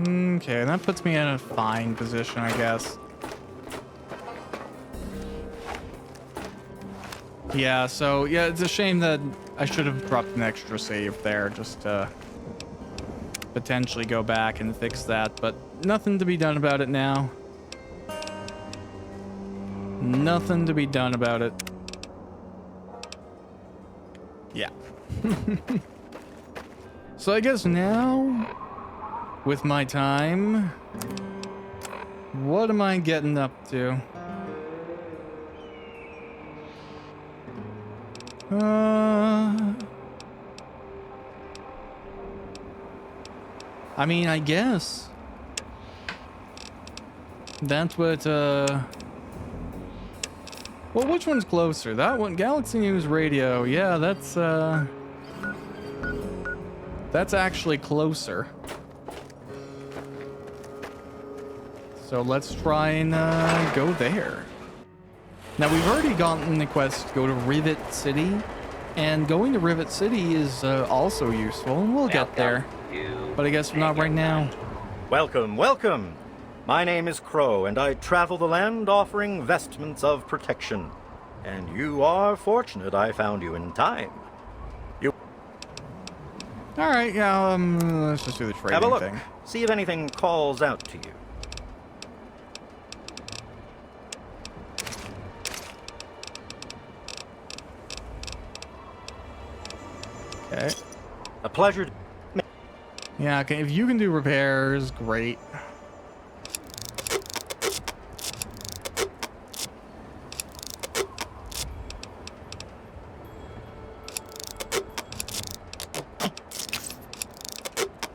Okay, that puts me in a fine position, I guess. Yeah, so, yeah, it's a shame that I should have dropped an extra save there just to potentially go back and fix that, but nothing to be done about it now. Nothing to be done about it. Yeah. So I guess now, with my time, what am I getting up to? I mean, I guess that's what, well, which one's closer? That one, Galaxy News Radio. Yeah, that's actually closer. So let's try and go there. Now, we've already gotten the quest to go to Rivet City, and going to Rivet City is also useful, and we'll get there. But I guess not right now. Welcome, welcome. My name is Crow, and I travel the land offering vestments of protection. And you are fortunate I found you in time. All right, yeah, let's just do the trading Have a look. thing. See if anything calls out to you. Okay. A pleasure. Yeah, okay, if you can do repairs, great.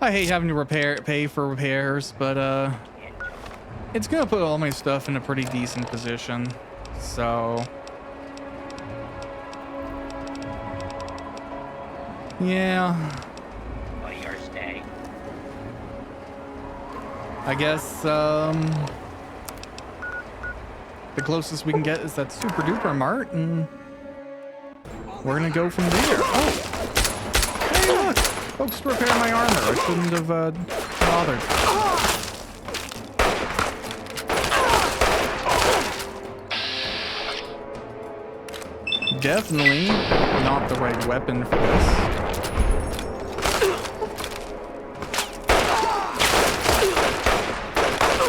I hate having to pay for repairs, but it's gonna put all my stuff in a pretty decent position. So Yeah. For your stay. I guess, the closest we can get is that super duper mart, and we're gonna go from there. Oh! Hey, look! Folks, to repair my armor. I shouldn't have, bothered. Definitely not the right weapon for this.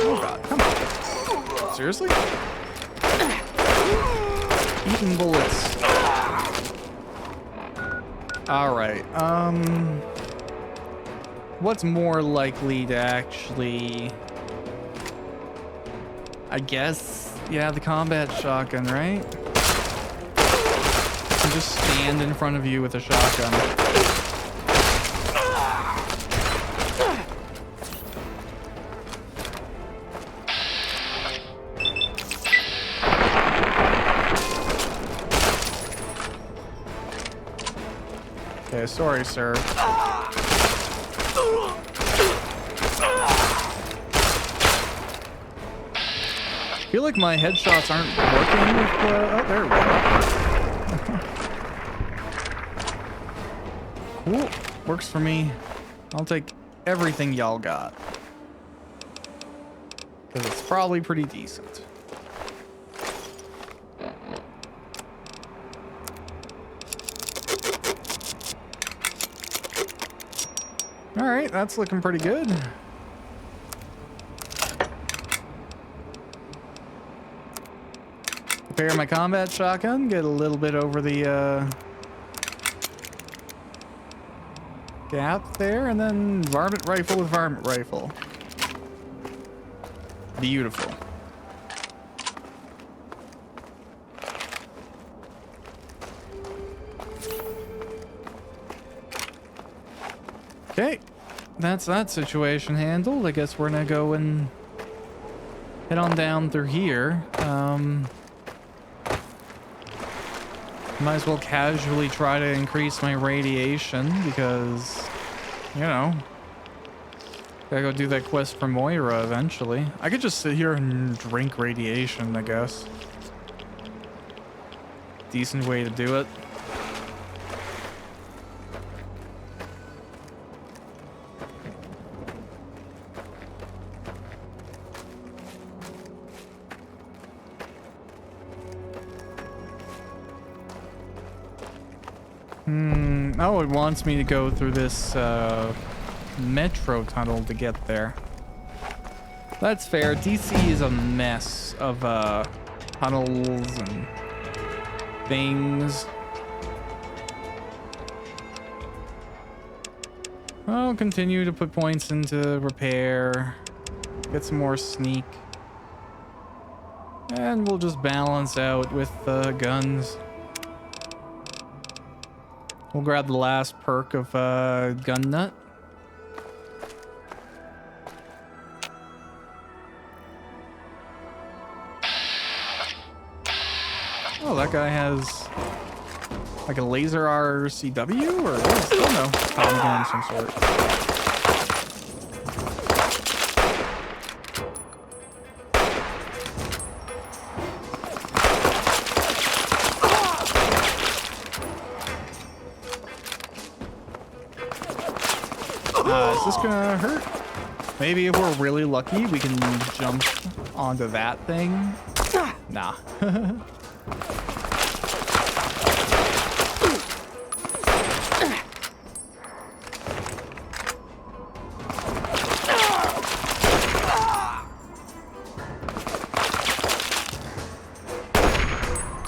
Oh god, come on. Seriously? Eating bullets. Alright, what's more likely to actually... I guess, yeah, the combat shotgun, right? You just stand in front of you with a shotgun. Okay, sorry, sir. I feel like my headshots aren't working with the... Oh, there we go. Cool. Works for me. I'll take everything y'all got. Because it's probably pretty decent. Alright, that's looking pretty good. Prepare my combat shotgun, get a little bit over the gap there, and then varmint rifle with varmint rifle. Beautiful. Okay, that's that situation handled. I guess we're gonna go and head on down through here. Might as well casually try to increase my radiation because, you know, gotta go do that quest for Moira eventually. I could just sit here and drink radiation, I guess. Decent way to do it. Oh, it wants me to go through this metro tunnel to get there. That's fair. DC is a mess of tunnels and things. I'll continue to put points into repair, get some more sneak, and we'll just balance out with guns. We'll grab the last perk of gun nut. Oh, that guy has like a laser RCW or what is, oh no, Tommy gun of some sort. Is this gonna hurt? Maybe if we're really lucky, we can jump onto that thing. Nah.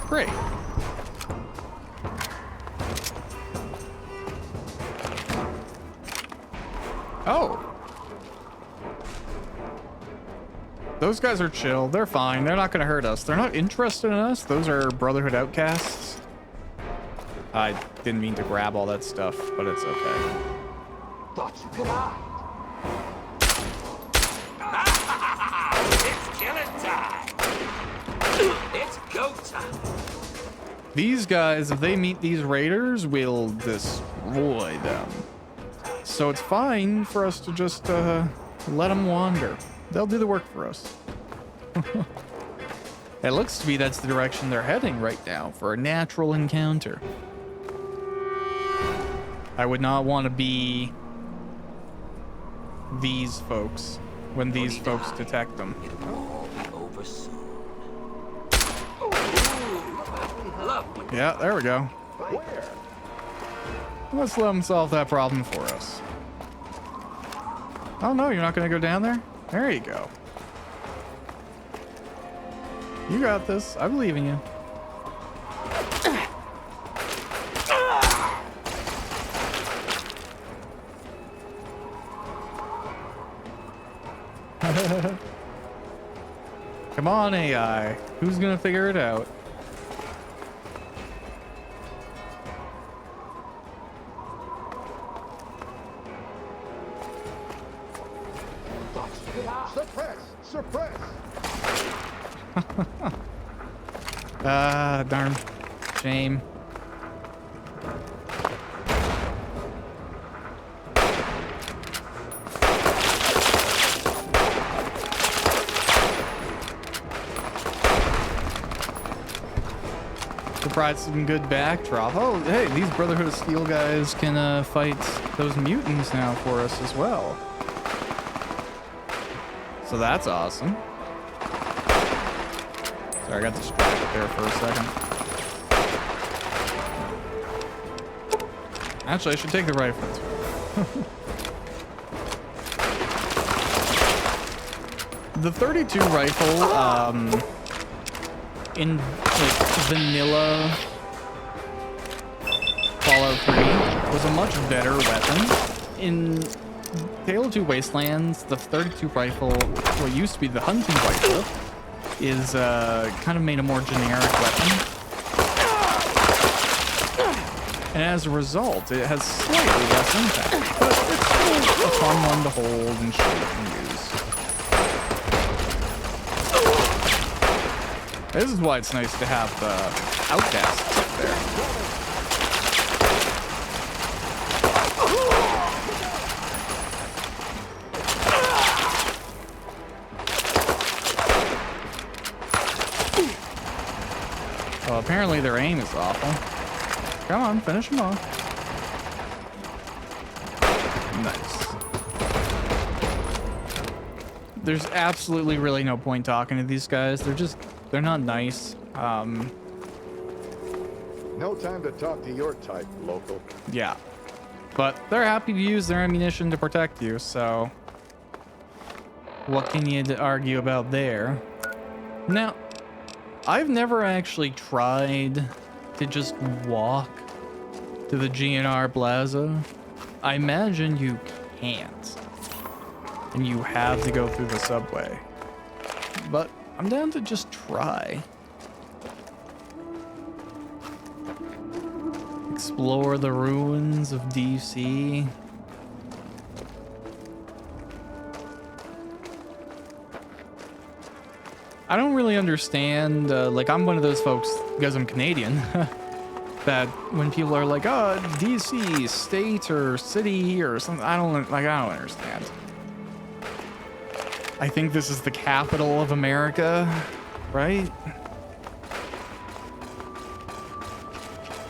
Great. Oh. Those guys are chill. They're fine. They're not going to hurt us. They're not interested in us. Those are Brotherhood outcasts. I didn't mean to grab all that stuff, but it's okay. Thought you could hide. It's killing time. It's go time. These guys, if they meet these raiders, will destroy them. So it's fine for us to just let them wander. They'll do the work for us. It looks to me that's the direction they're heading right now for a natural encounter. I would not want to be these folks when these folks detect them. It will all be over soon. Yeah, there we go. Let's let them solve that problem for us. Oh no, you're not going to go down there? There you go. You got this. I believe in you. Come on, AI. Who's gonna figure it out? Suppress! Ah, darn. Shame. Provide some good backdrop. Oh, hey, these Brotherhood of Steel guys can fight those mutants now for us as well. So that's awesome. Sorry, I got distracted there for a second. Actually, I should take the rifles. The 32 rifle, in like vanilla Fallout 3 was a much better weapon. In Tale of Two Wastelands, the 32 rifle, what used to be the hunting rifle, is kind of made a more generic weapon. And as a result, it has slightly less impact, but it's still a fun one to hold and shoot and use. This is why it's nice to have the outcasts up there. Well, apparently their aim is awful. Come on, finish them off. Nice. There's absolutely really no point talking to these guys. They're not nice. No time to talk to your type, local. Yeah. But they're happy to use their ammunition to protect you, so what can you argue about there? Now, I've never actually tried to just walk to the GNR Plaza. I imagine you can't. And you have to go through the subway. But I'm down to just try. Explore the ruins of DC. I don't really understand, like I'm one of those folks, because I'm Canadian, that when people are like, oh, DC, state or city or something, I don't understand. I think this is the capital of America, right?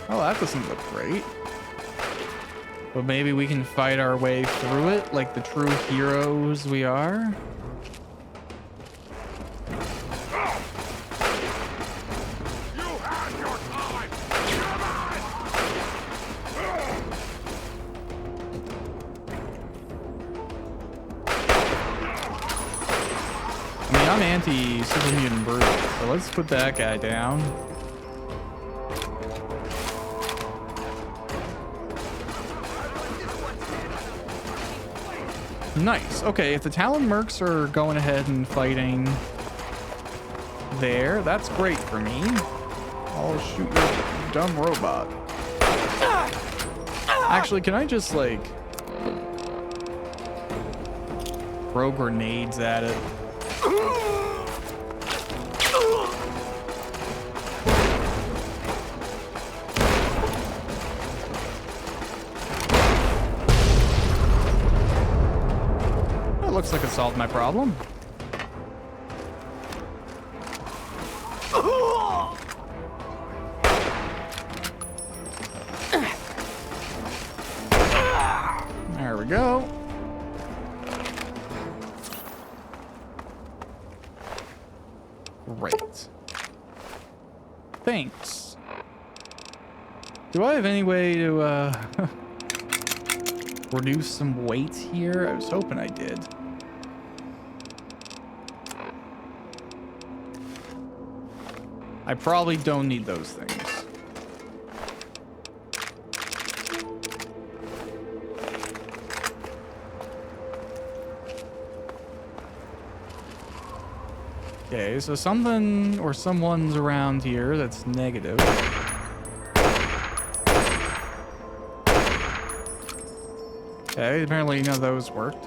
Oh, that doesn't look great. But maybe we can fight our way through it like the true heroes we are. I'm anti-super mutant brute, so let's put that guy down. Nice. Okay, if the Talon Mercs are going ahead and fighting there, that's great for me. I'll shoot your dumb robot. Actually, can I just, like, throw grenades at it? looks like it solved my problem. There we go. Great. Thanks. Do I have any way to, reduce some weight here? I was hoping I did. I probably don't need those things. Okay, so something or someone's around here that's negative. Okay, apparently none of those worked.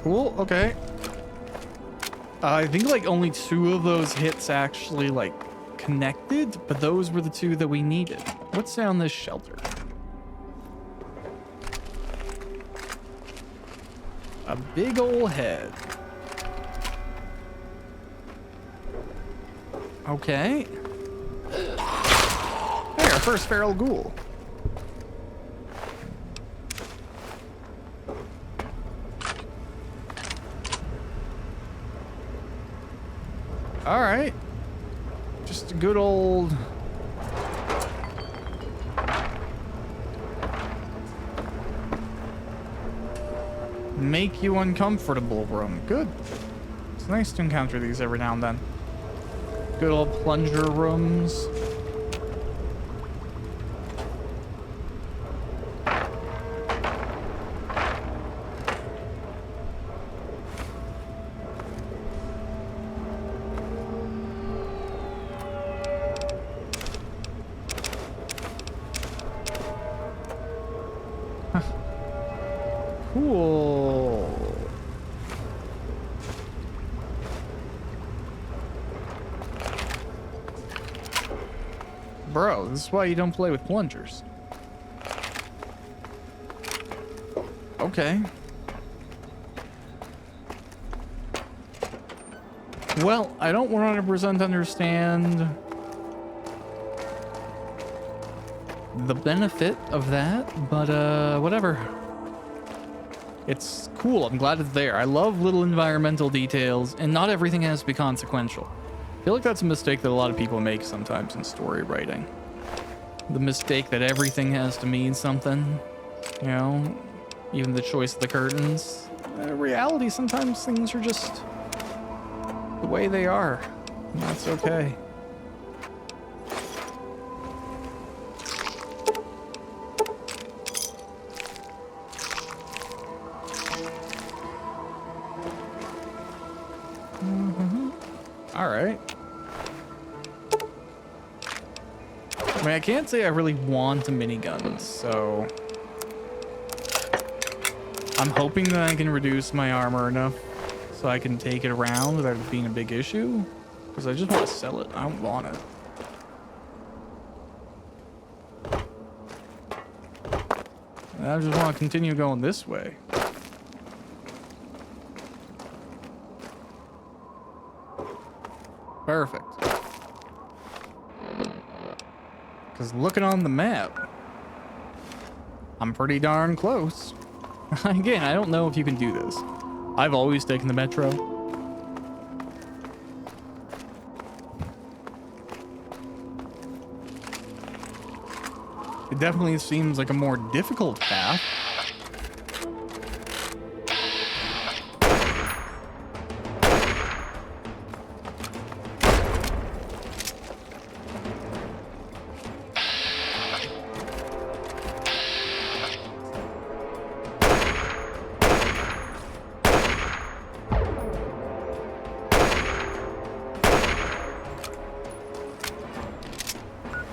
Cool, okay. I think like only 2 of those hits actually like connected, but those were the 2 that we needed. What's down this shelter? A big ol' head. Okay. Hey, our first feral ghoul. All right. Just a good old... make you uncomfortable room. Good. It's nice to encounter these every now and then. Good old plunger rooms. Cool. Bro, this is why you don't play with plungers. Okay. Well, I don't 100% understand the benefit of that, but whatever. It's cool. I'm glad it's there. I love little environmental details, and not everything has to be consequential. I feel like that's a mistake that a lot of people make sometimes in story writing. The mistake that everything has to mean something, you know, even the choice of the curtains. In reality, sometimes things are just the way they are, and that's okay. All right. I mean, I can't say I really want a minigun, so I'm hoping that I can reduce my armor enough so I can take it around without it being a big issue. Because I just want to sell it. I don't want it. And I just want to continue going this way. Perfect. Because looking on the map, I'm pretty darn close. Again, I don't know if you can do this. I've always taken the metro. It definitely seems like a more difficult path.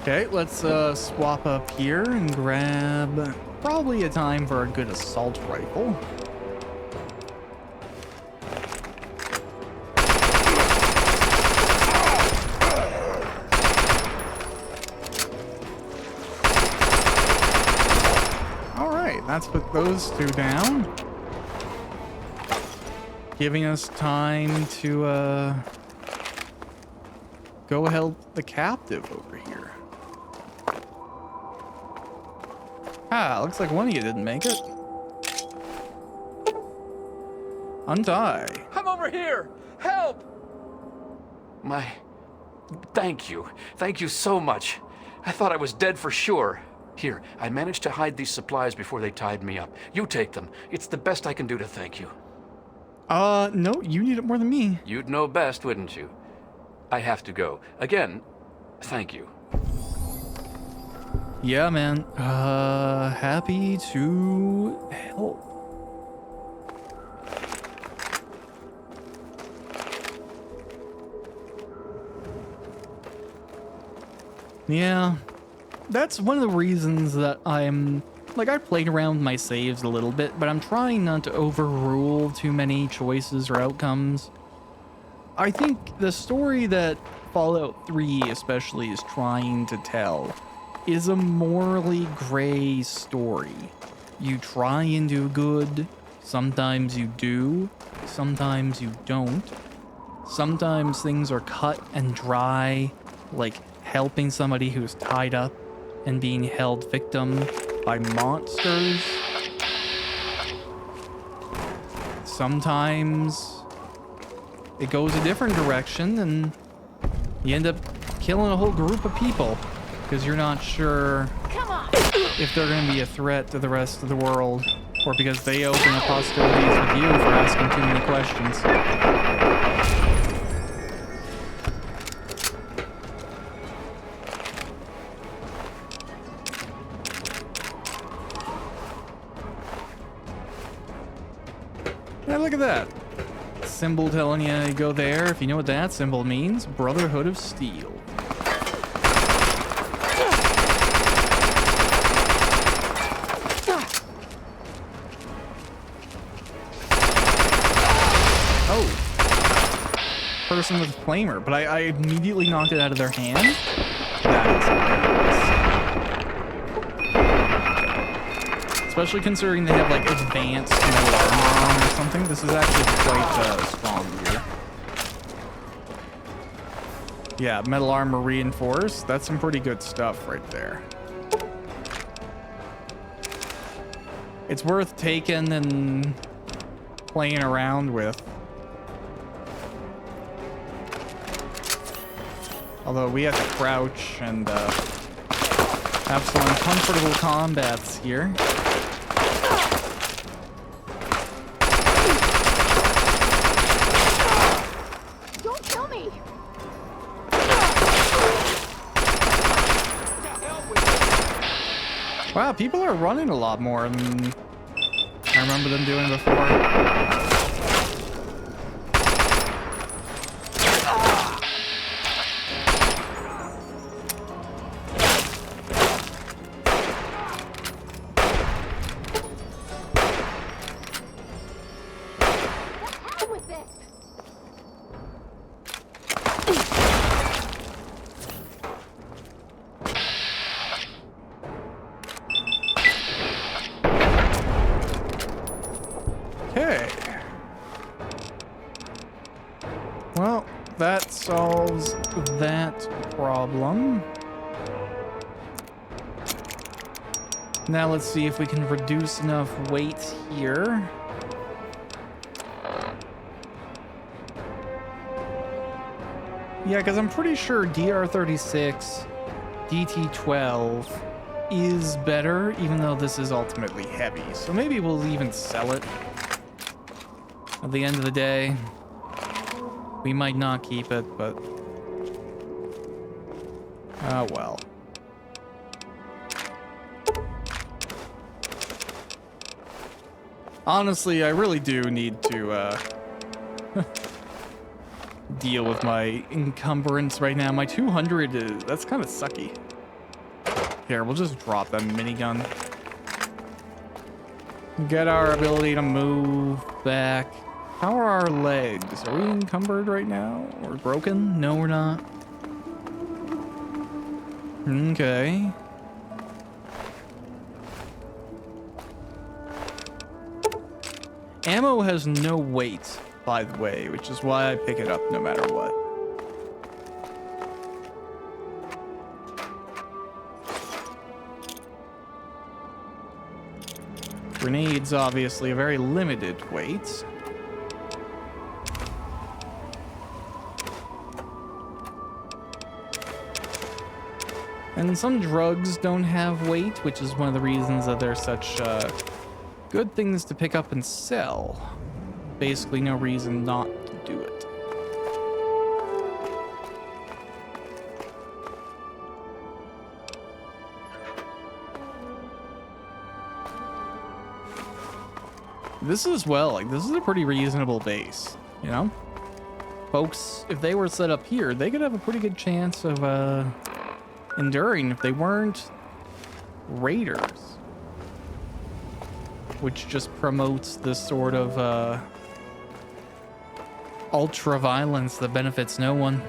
Okay, let's swap up here and grab probably a time for a good assault rifle. All right, let's put those two down, giving us time to go help the captive over here. Ah, looks like one of you didn't make it. Untie. I'm over here! Help! Thank you. Thank you so much. I thought I was dead for sure. Here, I managed to hide these supplies before they tied me up. You take them. It's the best I can do to thank you. No, you need it more than me. You'd know best, wouldn't you? I have to go. Again, thank you. Yeah, man. Happy to help. Yeah, that's one of the reasons that I'm, like, I played around with my saves a little bit, but I'm trying not to overrule too many choices or outcomes. I think the story that Fallout 3 especially is trying to tell is a morally gray story. You try and do good, sometimes you do, sometimes you don't. Sometimes things are cut and dry, like helping somebody who's tied up and being held victim by monsters. Sometimes it goes a different direction and you end up killing a whole group of people because you're not sure if they're going to be a threat to the rest of the world, or because they open up hostilities with you for asking too many questions. Yeah, look at that. Symbol telling you go there. If you know what that symbol means, Brotherhood of Steel. Person with a flamer, but I immediately knocked it out of their hand. That is hilarious. Especially considering they have like advanced metal armor on or something. This is actually quite strong here. Yeah, metal armor reinforced. That's some pretty good stuff right there. It's worth taking and playing around with. Although we have to crouch and have some uncomfortable combats here. Don't kill me! Wow, people are running a lot more than I remember them doing before. Okay. Well, that solves that problem. Now let's see if we can reduce enough weight here. Yeah, because I'm pretty sure DR36, DT12 is better, even though this is ultimately heavy. So maybe we'll even sell it. At the end of the day, we might not keep it, but oh well. Honestly, I really do need to deal with my encumbrance right now. My 200 is, that's kind of sucky. Here, we'll just drop that minigun. Get our ability to move back. How are our legs? Are we encumbered right now? Or broken? No, we're not. Okay. Ammo has no weight, by the way, which is why I pick it up no matter what. Grenades, obviously, a very limited weight. And some drugs don't have weight, which is one of the reasons that they're such good things to pick up and sell. Basically, no reason not to do it. This is, well, like, this is a pretty reasonable base, you know? Folks, if they were set up here, they could have a pretty good chance of enduring if they weren't raiders. Which just promotes this sort of ultra-violence that benefits no one.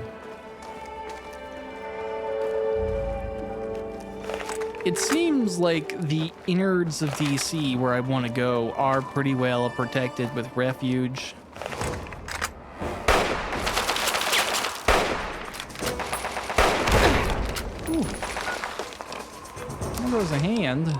It seems like the innards of DC, where I want to go, are pretty well protected with refuge. Ooh. There goes a hand.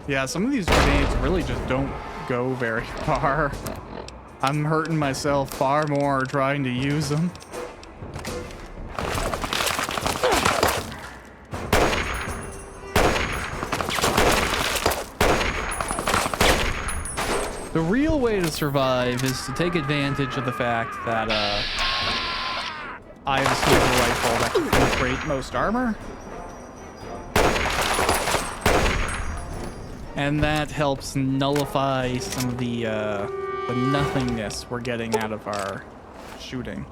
Yeah, some of these grenades really just don't go very far. I'm hurting myself far more trying to use them. The real way to survive is to take advantage of the fact that I have a sniper rifle that can penetrate most armor. And that helps nullify some of the nothingness we're getting out of our shooting.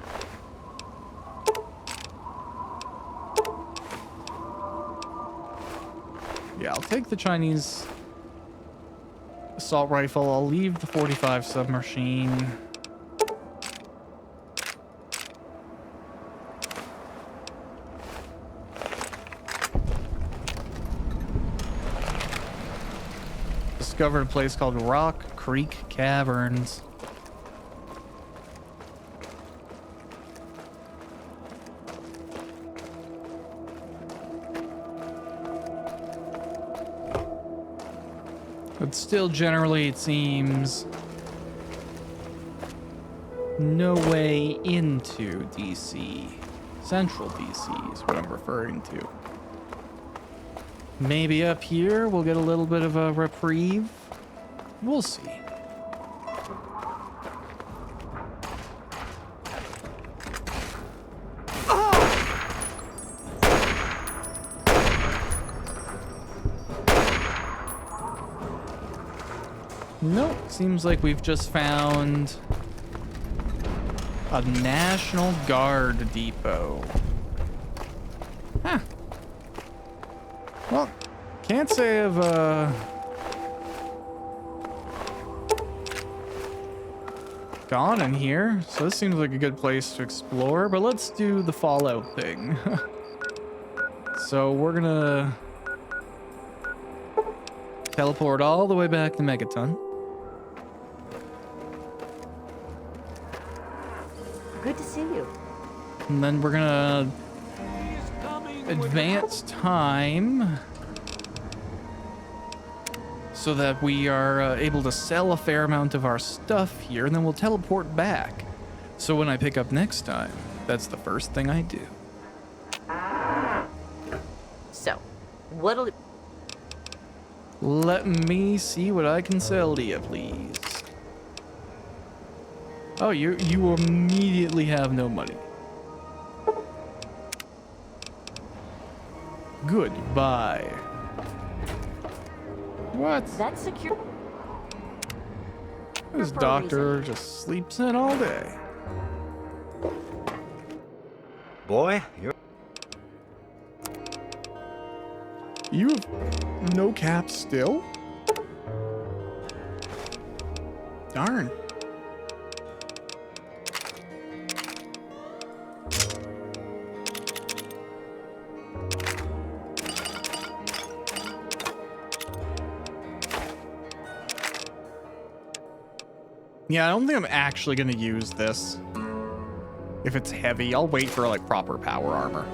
Yeah, I'll take the Chinese assault rifle. I'll leave the 45 submachine. Discovered a place called Rock Creek Caverns. But still, generally, it seems no way into DC. Central DC is what I'm referring to. Maybe up here we'll get a little bit of a reprieve. We'll see. Nope, seems like we've just found a National Guard depot. Huh. Well, can't say I've gone in here, so this seems like a good place to explore, but let's do the Fallout thing. So we're gonna teleport all the way back to Megaton. Good to see you. And then we're gonna advance time so that we are able to sell a fair amount of our stuff here, and then we'll teleport back. So when I pick up next time, that's the first thing I do. So, what'll it... Let me see what I can sell to you, please. Oh, you immediately have no money. Goodbye. What? That's secure. This For a doctor just sleeps in all day. Boy, you're... You have no cap still? Darn. Yeah, I don't think I'm actually gonna use this. If it's heavy, I'll wait for like proper power armor.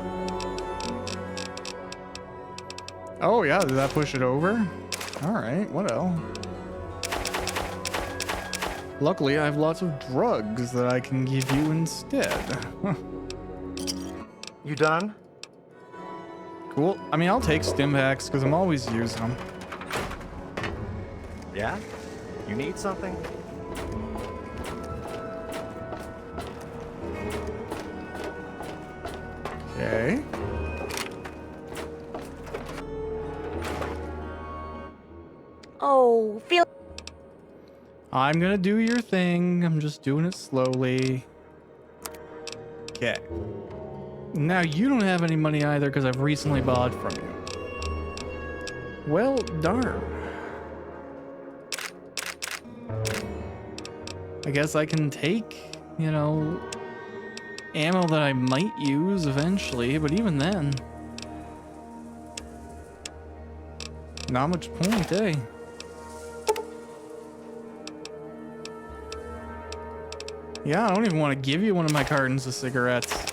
Oh yeah, did that push it over? Alright, what else? Luckily, I have lots of drugs that I can give you instead. You done? Cool. I mean, I'll take stim packs because I'm always using them. Yeah? You need something? Okay. Oh, feel. I'm gonna do your thing. I'm just doing it slowly. Okay. Now you don't have any money either because I've recently bought from you. Well, darn. I guess I can take, you know, ammo that I might use eventually, but even then, not much point, eh? Yeah, I don't even want to give you one of my cartons of cigarettes.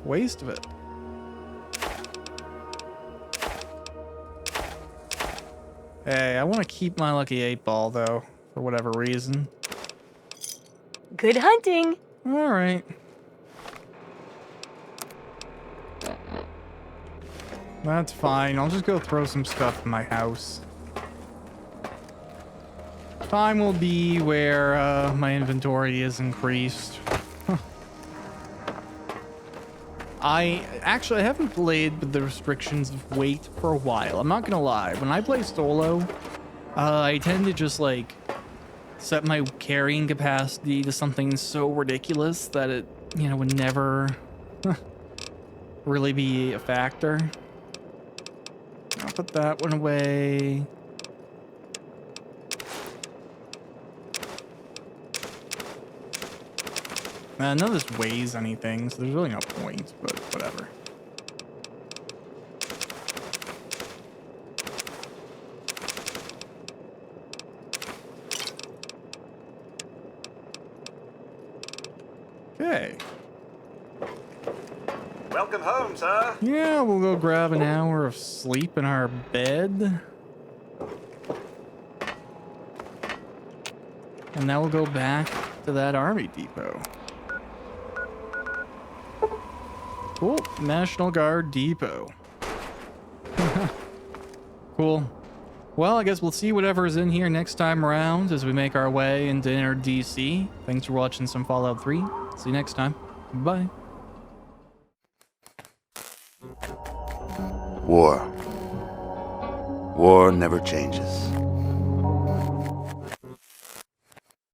Waste of it. Hey, I want to keep my lucky 8-ball though, for whatever reason. Good hunting. All right. That's fine. I'll just go throw some stuff in my house. Time will be where my inventory is increased. I haven't played with the restrictions of weight for a while. I'm not gonna lie. When I play solo, I tend to just like set my carrying capacity to something so ridiculous that it, you know, would never really be a factor. I'll put that one away. None of this weighs anything, so there's really no point, but whatever. Okay. Welcome home, sir. Yeah, we'll go grab an hour of sleep in our bed. And now we'll go back to that army depot. Cool. National Guard Depot. Cool. Well, I guess we'll see whatever is in here next time around as we make our way into inner DC. Thanks for watching some Fallout 3. See you next time. Bye. War. War never changes.